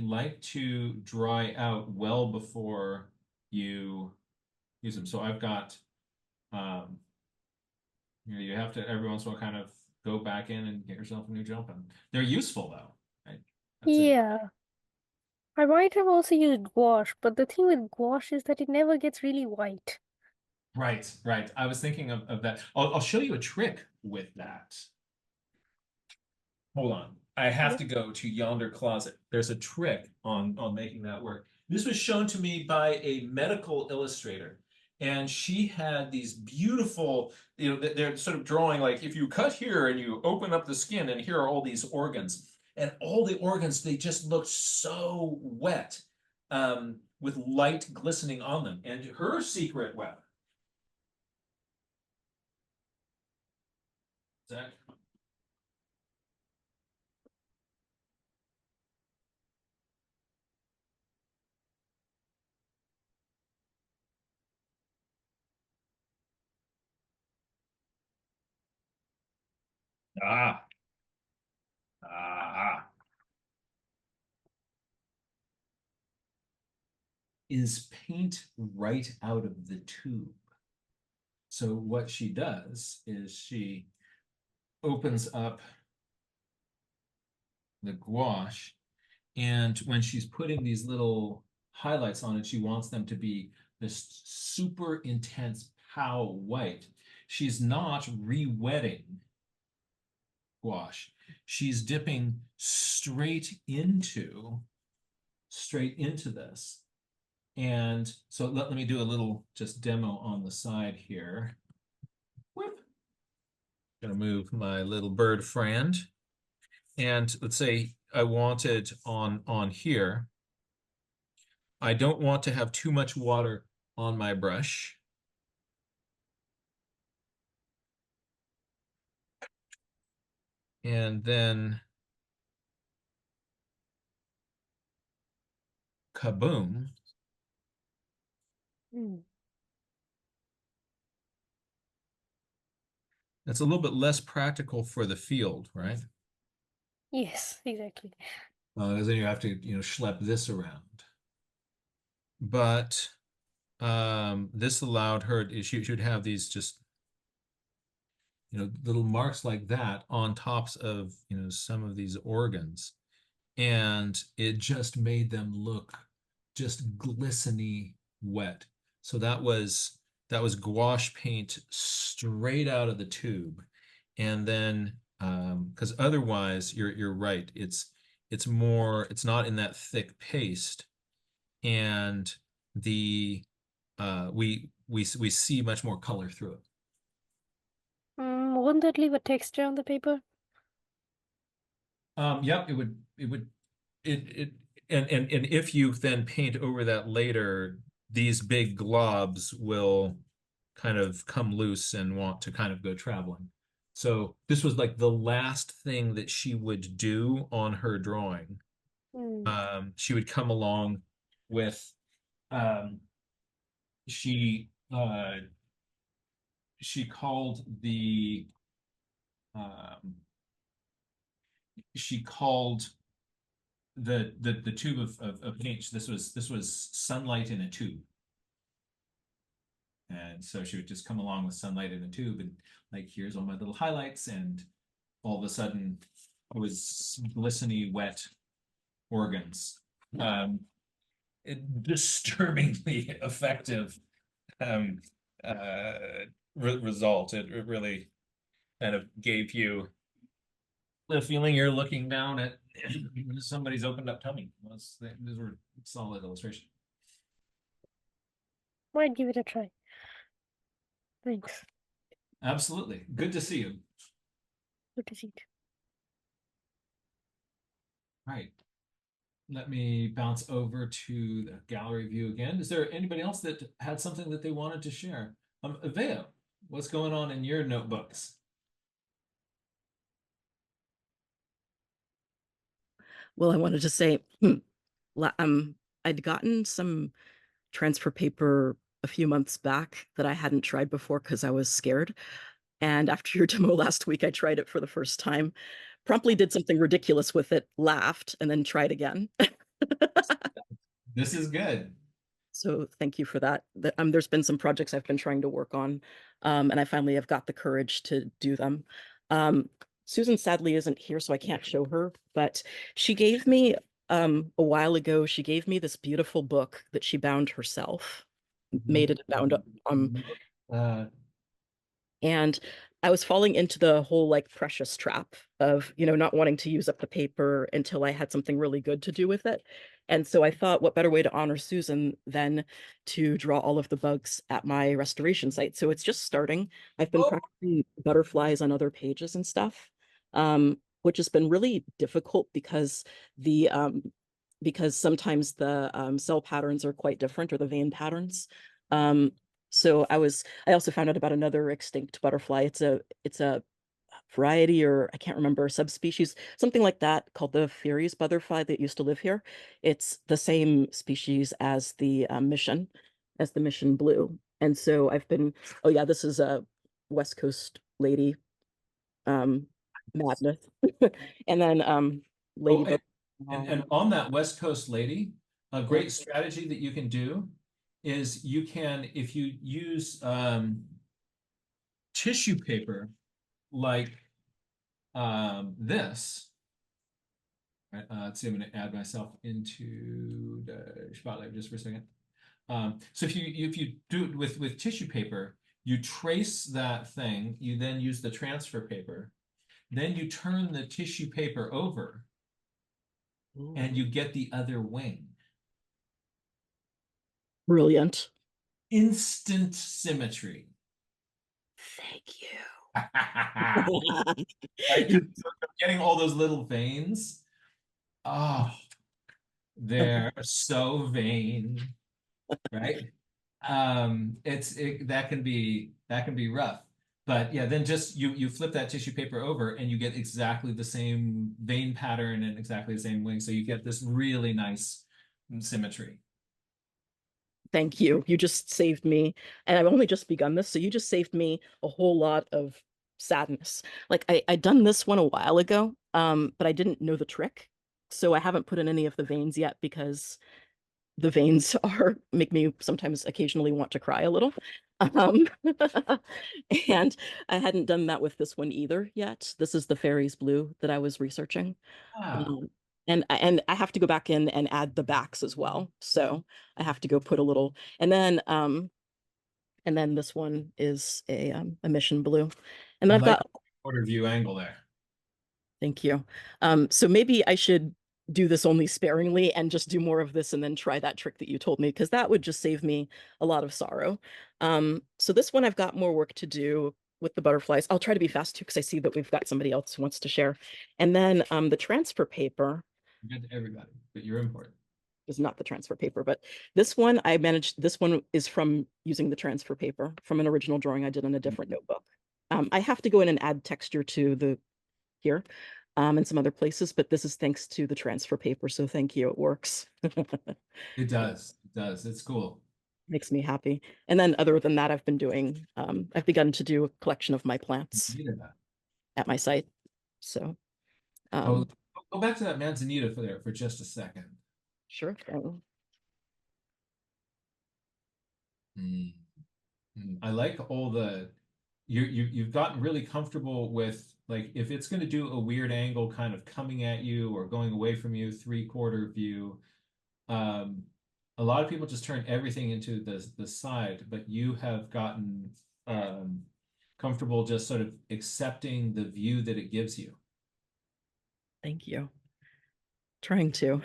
like to dry out well before you use them. So I've got um, you know, you have to every once in a while kind of go back in and get yourself a new gel pen. They're useful though, right? That's it. Yeah. I might have also used gouache, but the thing with gouache is that it never gets really white. Right, right. I was thinking of that. I'll show you a trick with that. Hold on. I have Yeah. to go to yonder closet. There's a trick on making that work. This was shown to me by a medical illustrator, and she had these beautiful, you know, they're sort of drawing like if you cut here and you open up the skin, and here are all these organs, and all the organs they just looked so wet, with light glistening on them. And her secret weapon. Zach? Ah, ah, is paint right out of the tube. So what she does is she opens up the gouache, and when she's putting these little highlights on it, she wants them to be this super intense pow white. She's not re-wetting gouache. She's dipping straight into this. And so let me do a little just demo on the side here. Whip. Gonna move my little bird friend. And let's say I want it on here. I don't want to have too much water on my brush. And then kaboom. Mm. That's a little bit less practical for the field, right? Yes, exactly. Because then you have to, you know, schlep this around. But this allowed her, she should have these just, you know, little marks like that on tops of, you know, some of these organs. And it just made them look just glistening wet. So that was gouache paint straight out of the tube. And then because otherwise you're right, it's not in that thick paste, and the we see much more color through it. Wouldn't that leave a texture on the paper? Yep, it And if you then paint over that later, these big globs will kind of come loose and want to kind of go traveling. So this was like the last thing that she would do on her drawing. Mm. She would come along with um, she she called the um, she called the tube of paint. This was sunlight in a tube. And so she would just come along with sunlight in a tube and like, here's all my little highlights. And all of a sudden it was glistening wet organs. disturbingly effective result. It really kind of gave you the feeling you're looking down at somebody's opened up tummy. Those were solid illustrations. Might give it a try. Thanks. Absolutely. Good to see you. Good to see it. Right. Let me bounce over to the gallery view again. Is there anybody else that had something that they wanted to share? Veo, what's going on in your notebooks? Well, I wanted to say, I'd gotten some transfer paper a few months back that I hadn't tried before because I was scared. And after your demo last week, I tried it for the first time, promptly did something ridiculous with it, laughed, and then tried again. This is good. So thank you for that. There's been some projects I've been trying to work on, and I finally have got the courage to do them. Susan sadly isn't here, so I can't show her, but she gave me, a while ago, she gave me this beautiful book that she bound herself, made it bound up. Uh, And I was falling into the whole like precious trap of, not wanting to use up the paper until I had something really good to do with it. And so I thought, what better way to honor Susan than to draw all of the bugs at my restoration site? So it's just starting. I've been practicing butterflies on other pages and stuff, which has been really difficult because sometimes the cell patterns are quite different, or the vein patterns. So I also found out about another extinct butterfly. It's a variety, or I can't remember, subspecies, something like that, called the Fairies butterfly that used to live here. It's the same species as the mission blue. And so oh yeah, this is a West Coast lady, madness. And then ladybug. and on that West Coast lady, a great strategy that you can do is you can, if you use tissue paper like this, right? Let's see, I'm going to add myself into the spotlight just for a second. So if you do it with tissue paper, you trace that thing, you then use the transfer paper, then you turn the tissue paper over, and you get the other wing. Brilliant. Instant symmetry. Thank you. Right? So getting all those little veins. Oh, they're so vain, right? That can be rough. But yeah, then just you flip that tissue paper over and you get exactly the same vein pattern and exactly the same wing. So you get this really nice symmetry. Thank you. You just saved me. And I've only just begun this, so you just saved me a whole lot of sadness. Like I'd done this one a while ago, but I didn't know the trick. So I haven't put in any of the veins yet because the veins make me sometimes occasionally want to cry a little. And I hadn't done that with this one either yet. This is the Fairies Blue that I was researching. And I have to go back in and add the backs as well. So I have to go put a little, and then this one is a mission blue. And then I've got quarter view angle there. Thank you. So maybe I should do this only sparingly and just do more of this and then try that trick that you told me, because that would just save me a lot of sorrow. So this one I've got more work to do with the butterflies. I'll try to be fast too, because I see that we've got somebody else who wants to share. And then the transfer paper. Good to everybody, but you're important. Is not the transfer paper, but this one this one is from using the transfer paper from an original drawing I did in a different notebook. I have to go in and add texture to here and some other places, but this is thanks to the transfer paper, so thank you, it works. It does, it's cool. Makes me happy. And then other than that, I've begun to do a collection of my plants at my site. So go back to that manzanita for just a second. Sure thing. I like all you've gotten really comfortable with, like, if it's going to do a weird angle kind of coming at you or going away from you, 3/4 view. a lot of people just turn everything into the side, but you have gotten comfortable just sort of accepting the view that it gives you. Thank you. Trying to.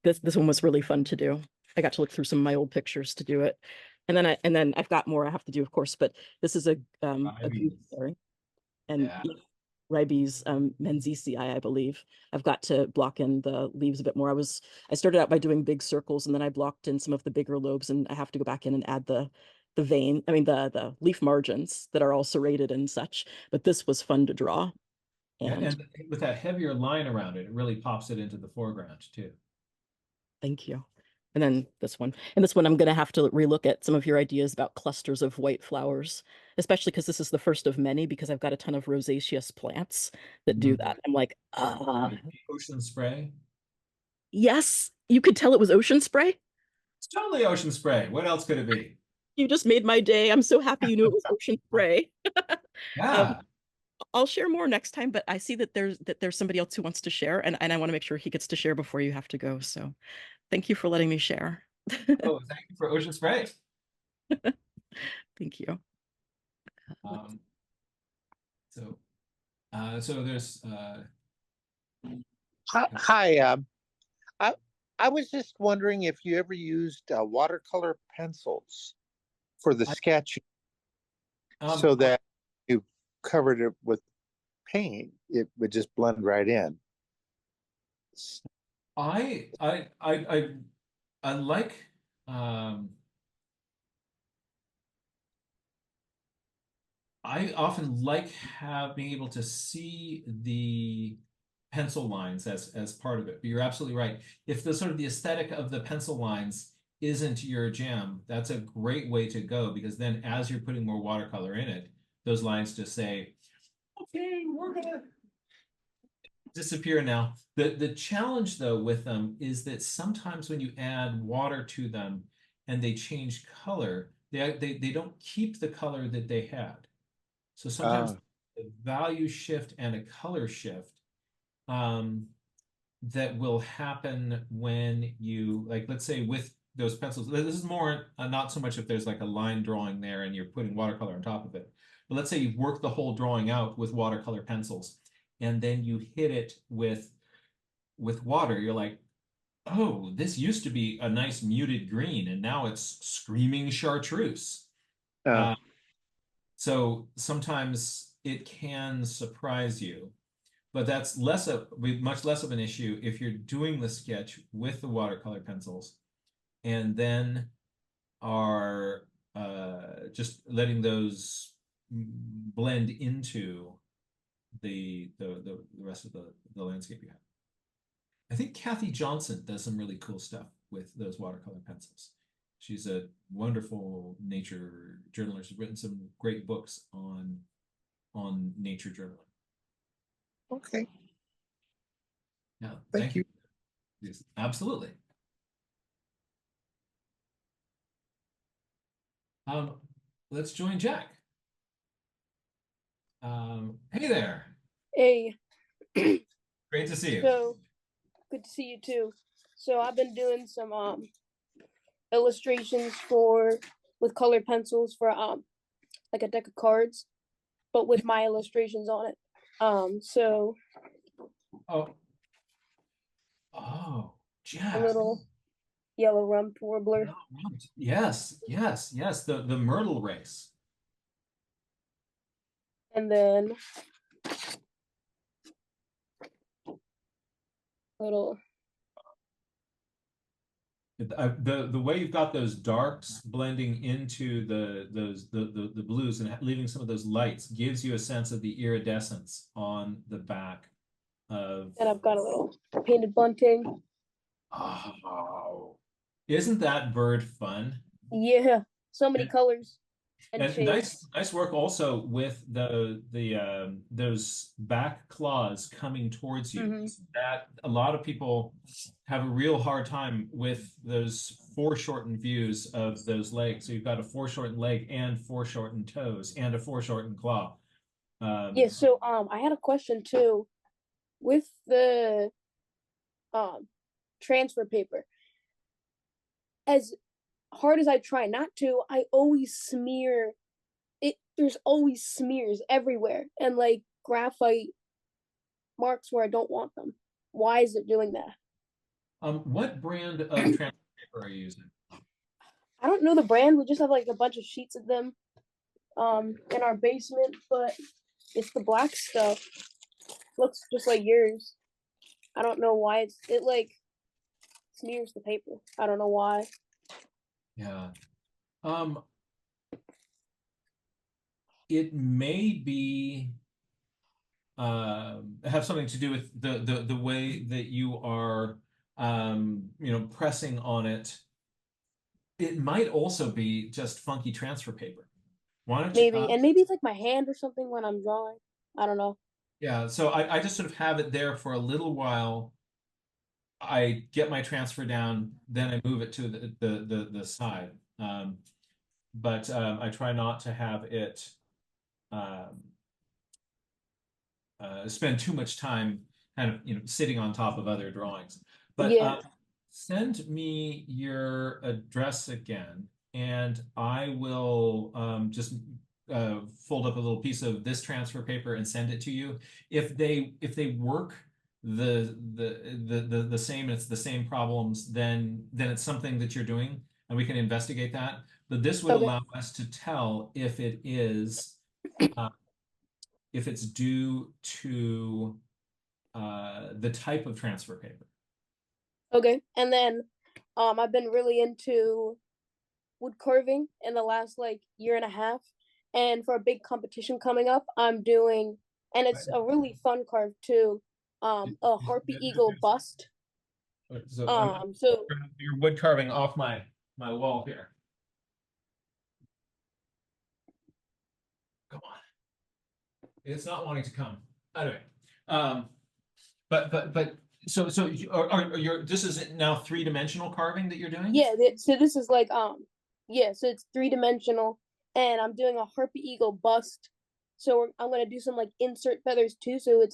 This one was really fun to do. I got to look through some of my old pictures to do it. And then I've got more I have to do, of course, but this is a gooseberry. And Yeah. Ribes menziesii, I believe. I've got to block in the leaves a bit more. I started out by doing big circles, and then I blocked in some of the bigger lobes, and I have to go back in and add the vein, I mean the leaf margins that are all serrated and such. But this was fun to draw. Yeah, And and with that heavier line around it, it really pops it into the foreground too. thank you. And then this one. And this one, I'm going to have to relook at some of your ideas about clusters of white flowers, especially because this is the first of many, because I've got a ton of rosaceous plants that do that. I'm like, Ocean spray. yes, you could tell it was ocean spray. It's totally ocean spray. What else could it be? You just made my day. I'm so happy you knew it was ocean spray. Yeah. I'll share more next time, but I see that there's somebody else who wants to share, and I want to make sure he gets to share before you have to go. So thank you for letting me share. Oh, thank you for ocean spray. Thank you. So there's Hi. I was just wondering if you ever used watercolor pencils for the sketching, so that you covered it with paint, it would just blend right in. I like I often like being able to see the pencil lines as part of it. But you're absolutely right. If the sort of the aesthetic of the pencil lines isn't your jam, that's a great way to go, because then as you're putting more watercolor in it, those lines just say, okay, we're gonna disappear now. The challenge though with them is that sometimes when you add water to them and they change color, they don't keep the color that they had. So sometimes a value shift and a color shift that will happen when you, like, let's say with those pencils, this is more not so much if there's like a line drawing there and you're putting watercolor on top of it, but let's say you've worked the whole drawing out with watercolor pencils and then you hit it with water. You're like, oh, this used to be a nice muted green and now it's screaming chartreuse. So sometimes it can surprise you, but that's much less of an issue if you're doing the sketch with the watercolor pencils and then are just letting those blend into the rest of the landscape you have. I think Kathy Johnson does some really cool stuff with those watercolor pencils. She's a wonderful nature journalist. She's written some great books on nature journaling. Okay. Yeah, Thank you. Yes, absolutely. Let's join Jack. Hey there. Hey. Great to see you. So good to see you too. So I've been doing some illustrations with colored pencils for like a deck of cards, but with my illustrations on it. Jack. A little yellow rump warbler. Yes. The myrtle race. And then little the way you've got those darks blending into the blues and leaving some of those lights gives you a sense of the iridescence on the back of. And I've got a little painted bunting. Oh, isn't that bird fun? Yeah, so many colors and shades. Nice work also with those back claws coming towards you. That a lot of people have a real hard time with those foreshortened views of those legs. So you've got a foreshortened leg and foreshortened toes and a foreshortened claw. Yeah, so I had a question too with the transfer paper. as hard as I try not to, I always smear it. There's always smears everywhere and like graphite marks where I don't want them. Why is it doing that? What brand of transfer paper are you using? I don't know the brand. We just have like a bunch of sheets of them in our basement, but it's the black stuff. Looks just like yours. I don't know why it like smears the paper. I don't know why. Yeah. It may be have something to do with the way that you are pressing on it. It might also be just funky transfer paper. Why don't you Maybe, and maybe it's like my hand or something when I'm drawing. I don't know. yeah, so I just sort of have it there for a little while. I get my transfer down, then I move it to the side. But I try not to have it um, spend too much time kind of sitting on top of other drawings. But Yeah. send me your address again, and I will just fold up a little piece of this transfer paper and send it to you. If they work the same, and it's the same problems, then it's something that you're doing, and we can investigate that. But this would Okay. allow us to tell if it is if it's due to the type of transfer paper. Okay. And then I've been really into wood carving in the last like year and a half. And for a big competition coming up, I'm doing, and it's a really fun carve too, a harpy eagle bust. So So you're wood carving off my wall here. Come on. It's not wanting to come. Anyway, but so are you're this is now 3-dimensional carving that you're doing? yeah, so this is like yeah, so it's 3-dimensional, and I'm doing a harpy eagle bust. So I'm gonna do some like insert feathers too. So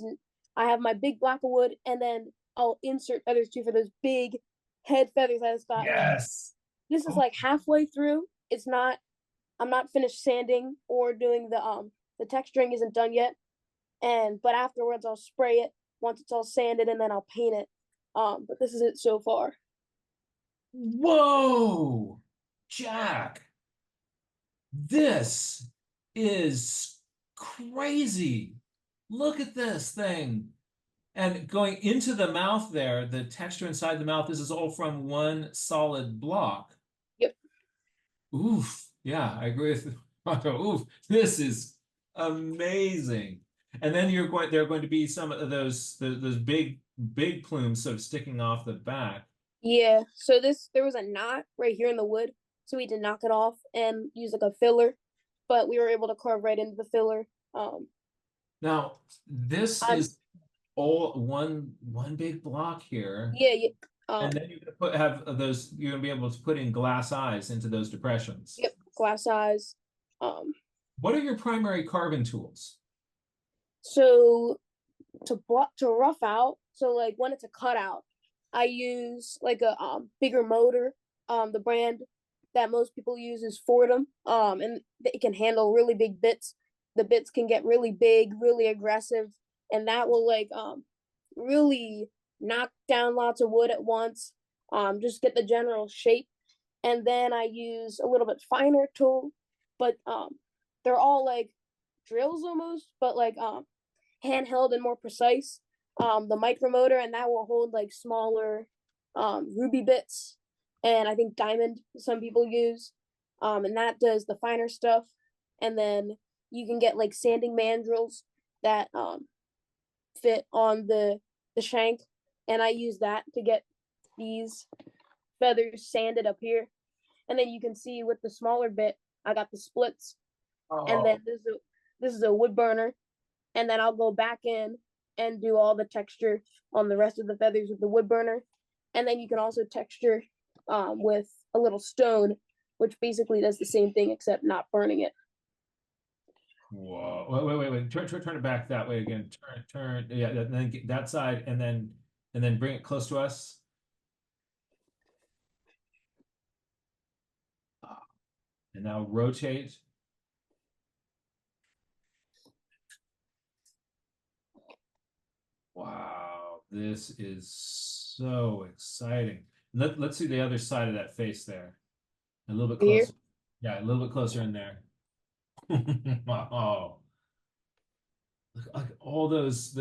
I have my big block of wood, and then I'll insert feathers too for those big head feathers I just got. Yes. This is like halfway through. It's not. I'm not finished sanding or doing the texturing isn't done yet. But afterwards I'll spray it once it's all sanded, and then I'll paint it. But this is it so far. Whoa, Jack, this is crazy. Look at this thing. And going into the mouth there, the texture inside the mouth, this is all from one solid block. Yep. Oof. Yeah, I agree with Rocco. Oof, this is amazing. And then there are going to be some of those big plumes sort of sticking off the back. Yeah. So there was a knot right here in the wood, so we did knock it off and use like a filler, but we were able to carve right into the filler. Now, this is all one big block here. Yeah, yeah. And then you're gonna be able to put in glass eyes into those depressions. Yep, glass eyes. What are your primary carving tools? So to rough out, so like when it's a cutout, I use like a bigger motor. The brand that most people use is Fordham. And it can handle really big bits. The bits can get really big, really aggressive, and that will like really knock down lots of wood at once. Just get the general shape. And then I use a little bit finer tool, but they're all like drills almost, but like handheld and more precise. The micromotor, and that will hold like smaller ruby bits, and I think diamond some people use, and that does the finer stuff. And then you can get like sanding mandrels that fit on the shank, and I use that to get these feathers sanded up here. And then you can see with the smaller bit, I got the splits, and then this is a wood burner, and then I'll go back in and do all the texture on the rest of the feathers with the wood burner. And then you can also texture with a little stone, which basically does the same thing except not burning it. Whoa! Wait! Turn it back that way again. Turn. Yeah, and then get that side, and then bring it close to us. And now rotate. Wow, this is so exciting. Let's see the other side of that face there. A little bit Here. closer. Yeah, a little bit closer in there. Wow. Look, all those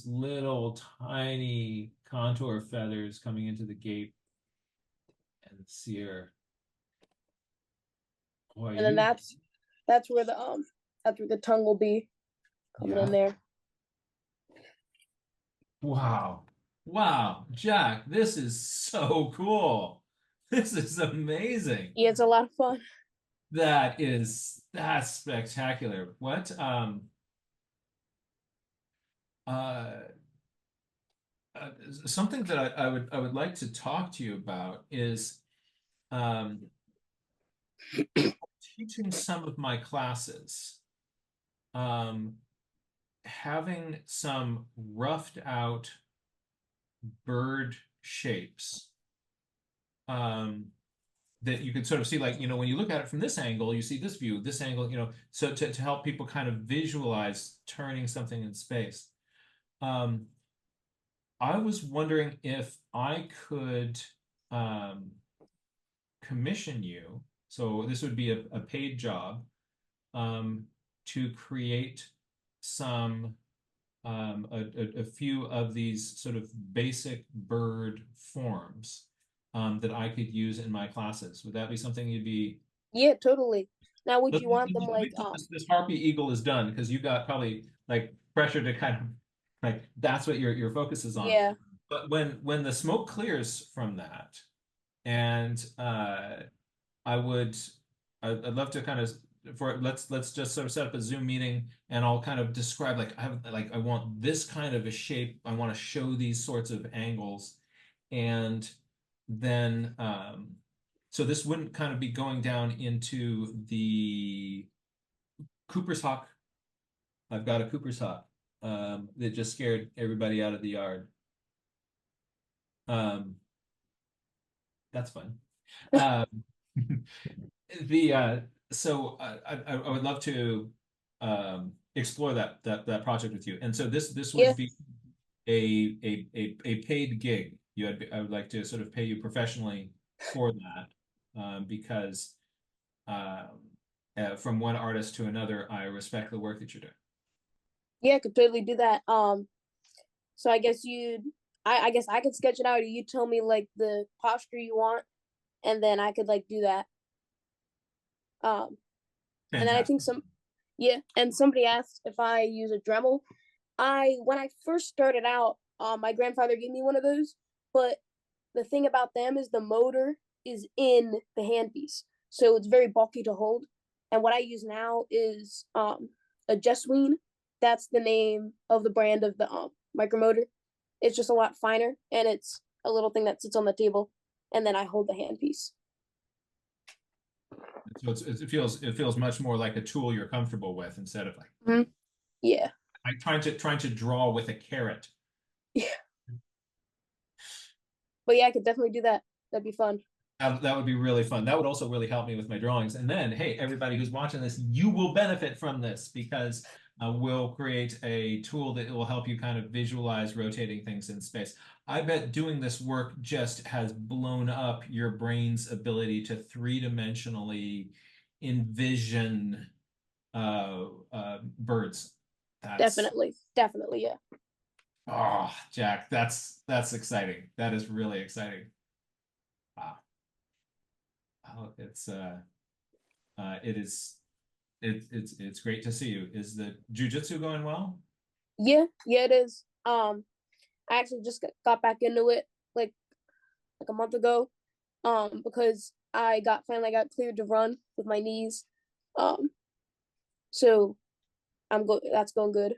little tiny contour feathers coming into the gape and the sear. Boy, And then that's where the tongue will be coming in there. Wow. Wow, Jack, this is so cool. This is amazing. Yeah, it's a lot of fun. That's spectacular. What uh, uh something that I would like to talk to you about is um teaching some of my classes, having some roughed out bird shapes, that you can sort of see, like, when you look at it from this angle, you see this view, this angle, so to help people kind of visualize turning something in space. I was wondering if I could commission you, so this would be a paid job, to create some a few of these sort of basic bird forms that I could use in my classes. Would that be something you'd be? Yeah, totally. Now, would Let's you want them wait like till this harpy eagle is done, because you got probably like pressure to kind of like, that's what your focus is on. Yeah. But when the smoke clears from that, and I'd love to kind of, let's just sort of set up a Zoom meeting, and I'll kind of describe, like, I want this kind of a shape. I want to show these sorts of angles, and then so this wouldn't kind of be going down into the Cooper's hawk. I've got a Cooper's hawk that just scared everybody out of the yard. That's fun. Um, so I would love to explore that project with you. And so this would Yeah. be a paid gig. I would like to sort of pay you professionally for that, because from one artist to another, I respect the work that you're doing. Yeah, I could totally do that. So I guess I guess I could sketch it out, or you tell me like the posture you want, and then I could like do that. And then I think and somebody asked if I use a Dremel. When I first started out, my grandfather gave me one of those, but the thing about them is the motor is in the handpiece, so it's very bulky to hold. And what I use now is a Jesween. That's the name of the brand of the micromotor. It's just a lot finer, and it's a little thing that sits on the table, and then I hold the handpiece. So it feels much more like a tool you're comfortable with, instead of like, Yeah, like trying to draw with a carrot. yeah. But yeah, I could definitely do that. That'd be fun. That would be really fun. That would also really help me with my drawings. And then, hey, everybody who's watching this, you will benefit from this, because we'll create a tool that will help you kind of visualize rotating things in space. I bet doing this work just has blown up your brain's ability to three-dimensionally envision birds. Definitely, yeah. Oh, Jack, that's exciting. That is really exciting. Wow. Oh, it's great to see you. Is the jujitsu going well? Yeah, it is. I actually just got back into it like a month ago. Because finally got cleared to run with my knees. So that's going good.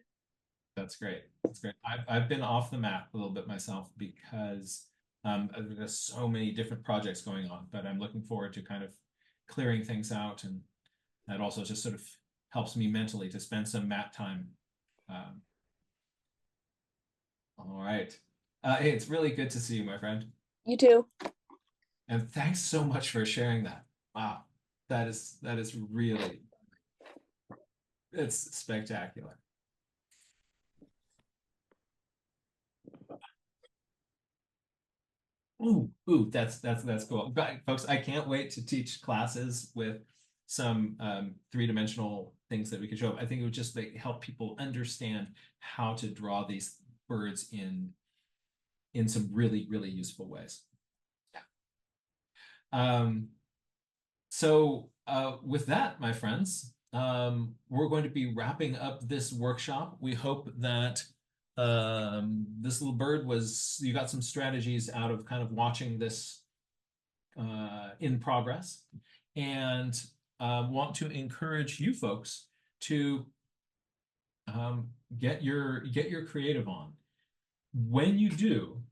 That's great. That's great. I've been off the map a little bit myself, because there's so many different projects going on, but I'm looking forward to kind of clearing things out, and that also just sort of helps me mentally to spend some mat time. All right. Hey, it's really good to see you, my friend. You too. And thanks so much for sharing that. Wow. That is really, it's spectacular. Ooh, that's cool. But folks, I can't wait to teach classes with some three-dimensional things that we could show. I think it would just like help people understand how to draw these birds in some really, really useful ways. Yeah. So with that, my friends, we're going to be wrapping up this workshop. We hope that this little bird you got some strategies out of kind of watching this in progress, and want to encourage you folks to get your creative on. When you do,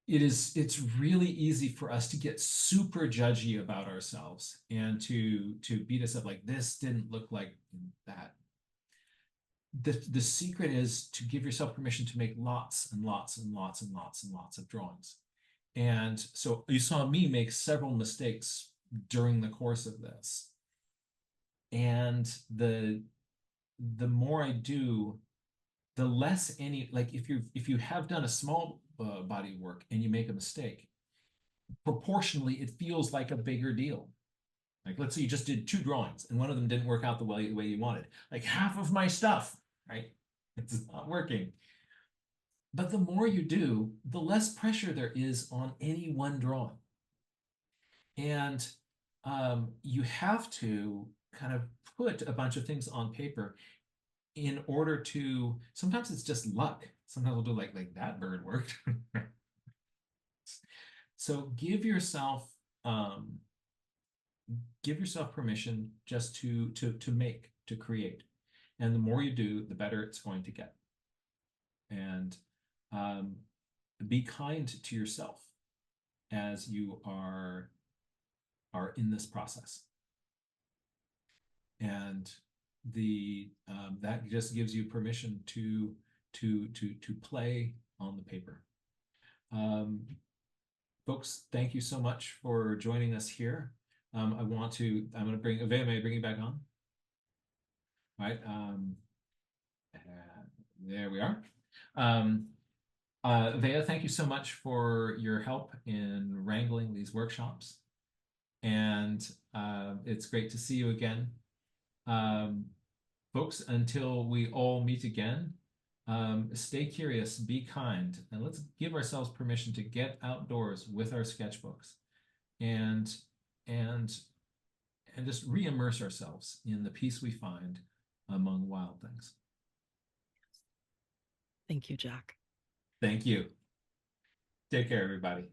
it's really easy for us to get super judgy about ourselves and to beat us up like this didn't look like that. The secret is to give yourself permission to make lots and lots and lots and lots and lots of drawings. And so you saw me make several mistakes during the course of this. And the more I do, the less any, like if you have done a small body work and you make a mistake, proportionally it feels like a bigger deal. Like let's say you just did 2 drawings and one of them didn't work out the way you wanted. Like half of my stuff, right? It's not working. But the more you do, the less pressure there is on any one drawing. And you have to kind of put a bunch of things on paper in order to, sometimes it's just luck. Sometimes we'll do like that bird worked. So give yourself permission just to make, to create. And the more you do, the better it's going to get. And be kind to yourself as you are in this process. And that just gives you permission to play on the paper. Folks, thank you so much for joining us here. I'm going to bring Avea, may I bring you back on? All right. There we are. Avea, thank you so much for your help in wrangling these workshops. And it's great to see you again. Folks, until we all meet again, stay curious, be kind, and let's give ourselves permission to get outdoors with our sketchbooks and just re-immerse ourselves in the peace we find among wild things. Thank you, Jack. Thank you. Take care, everybody.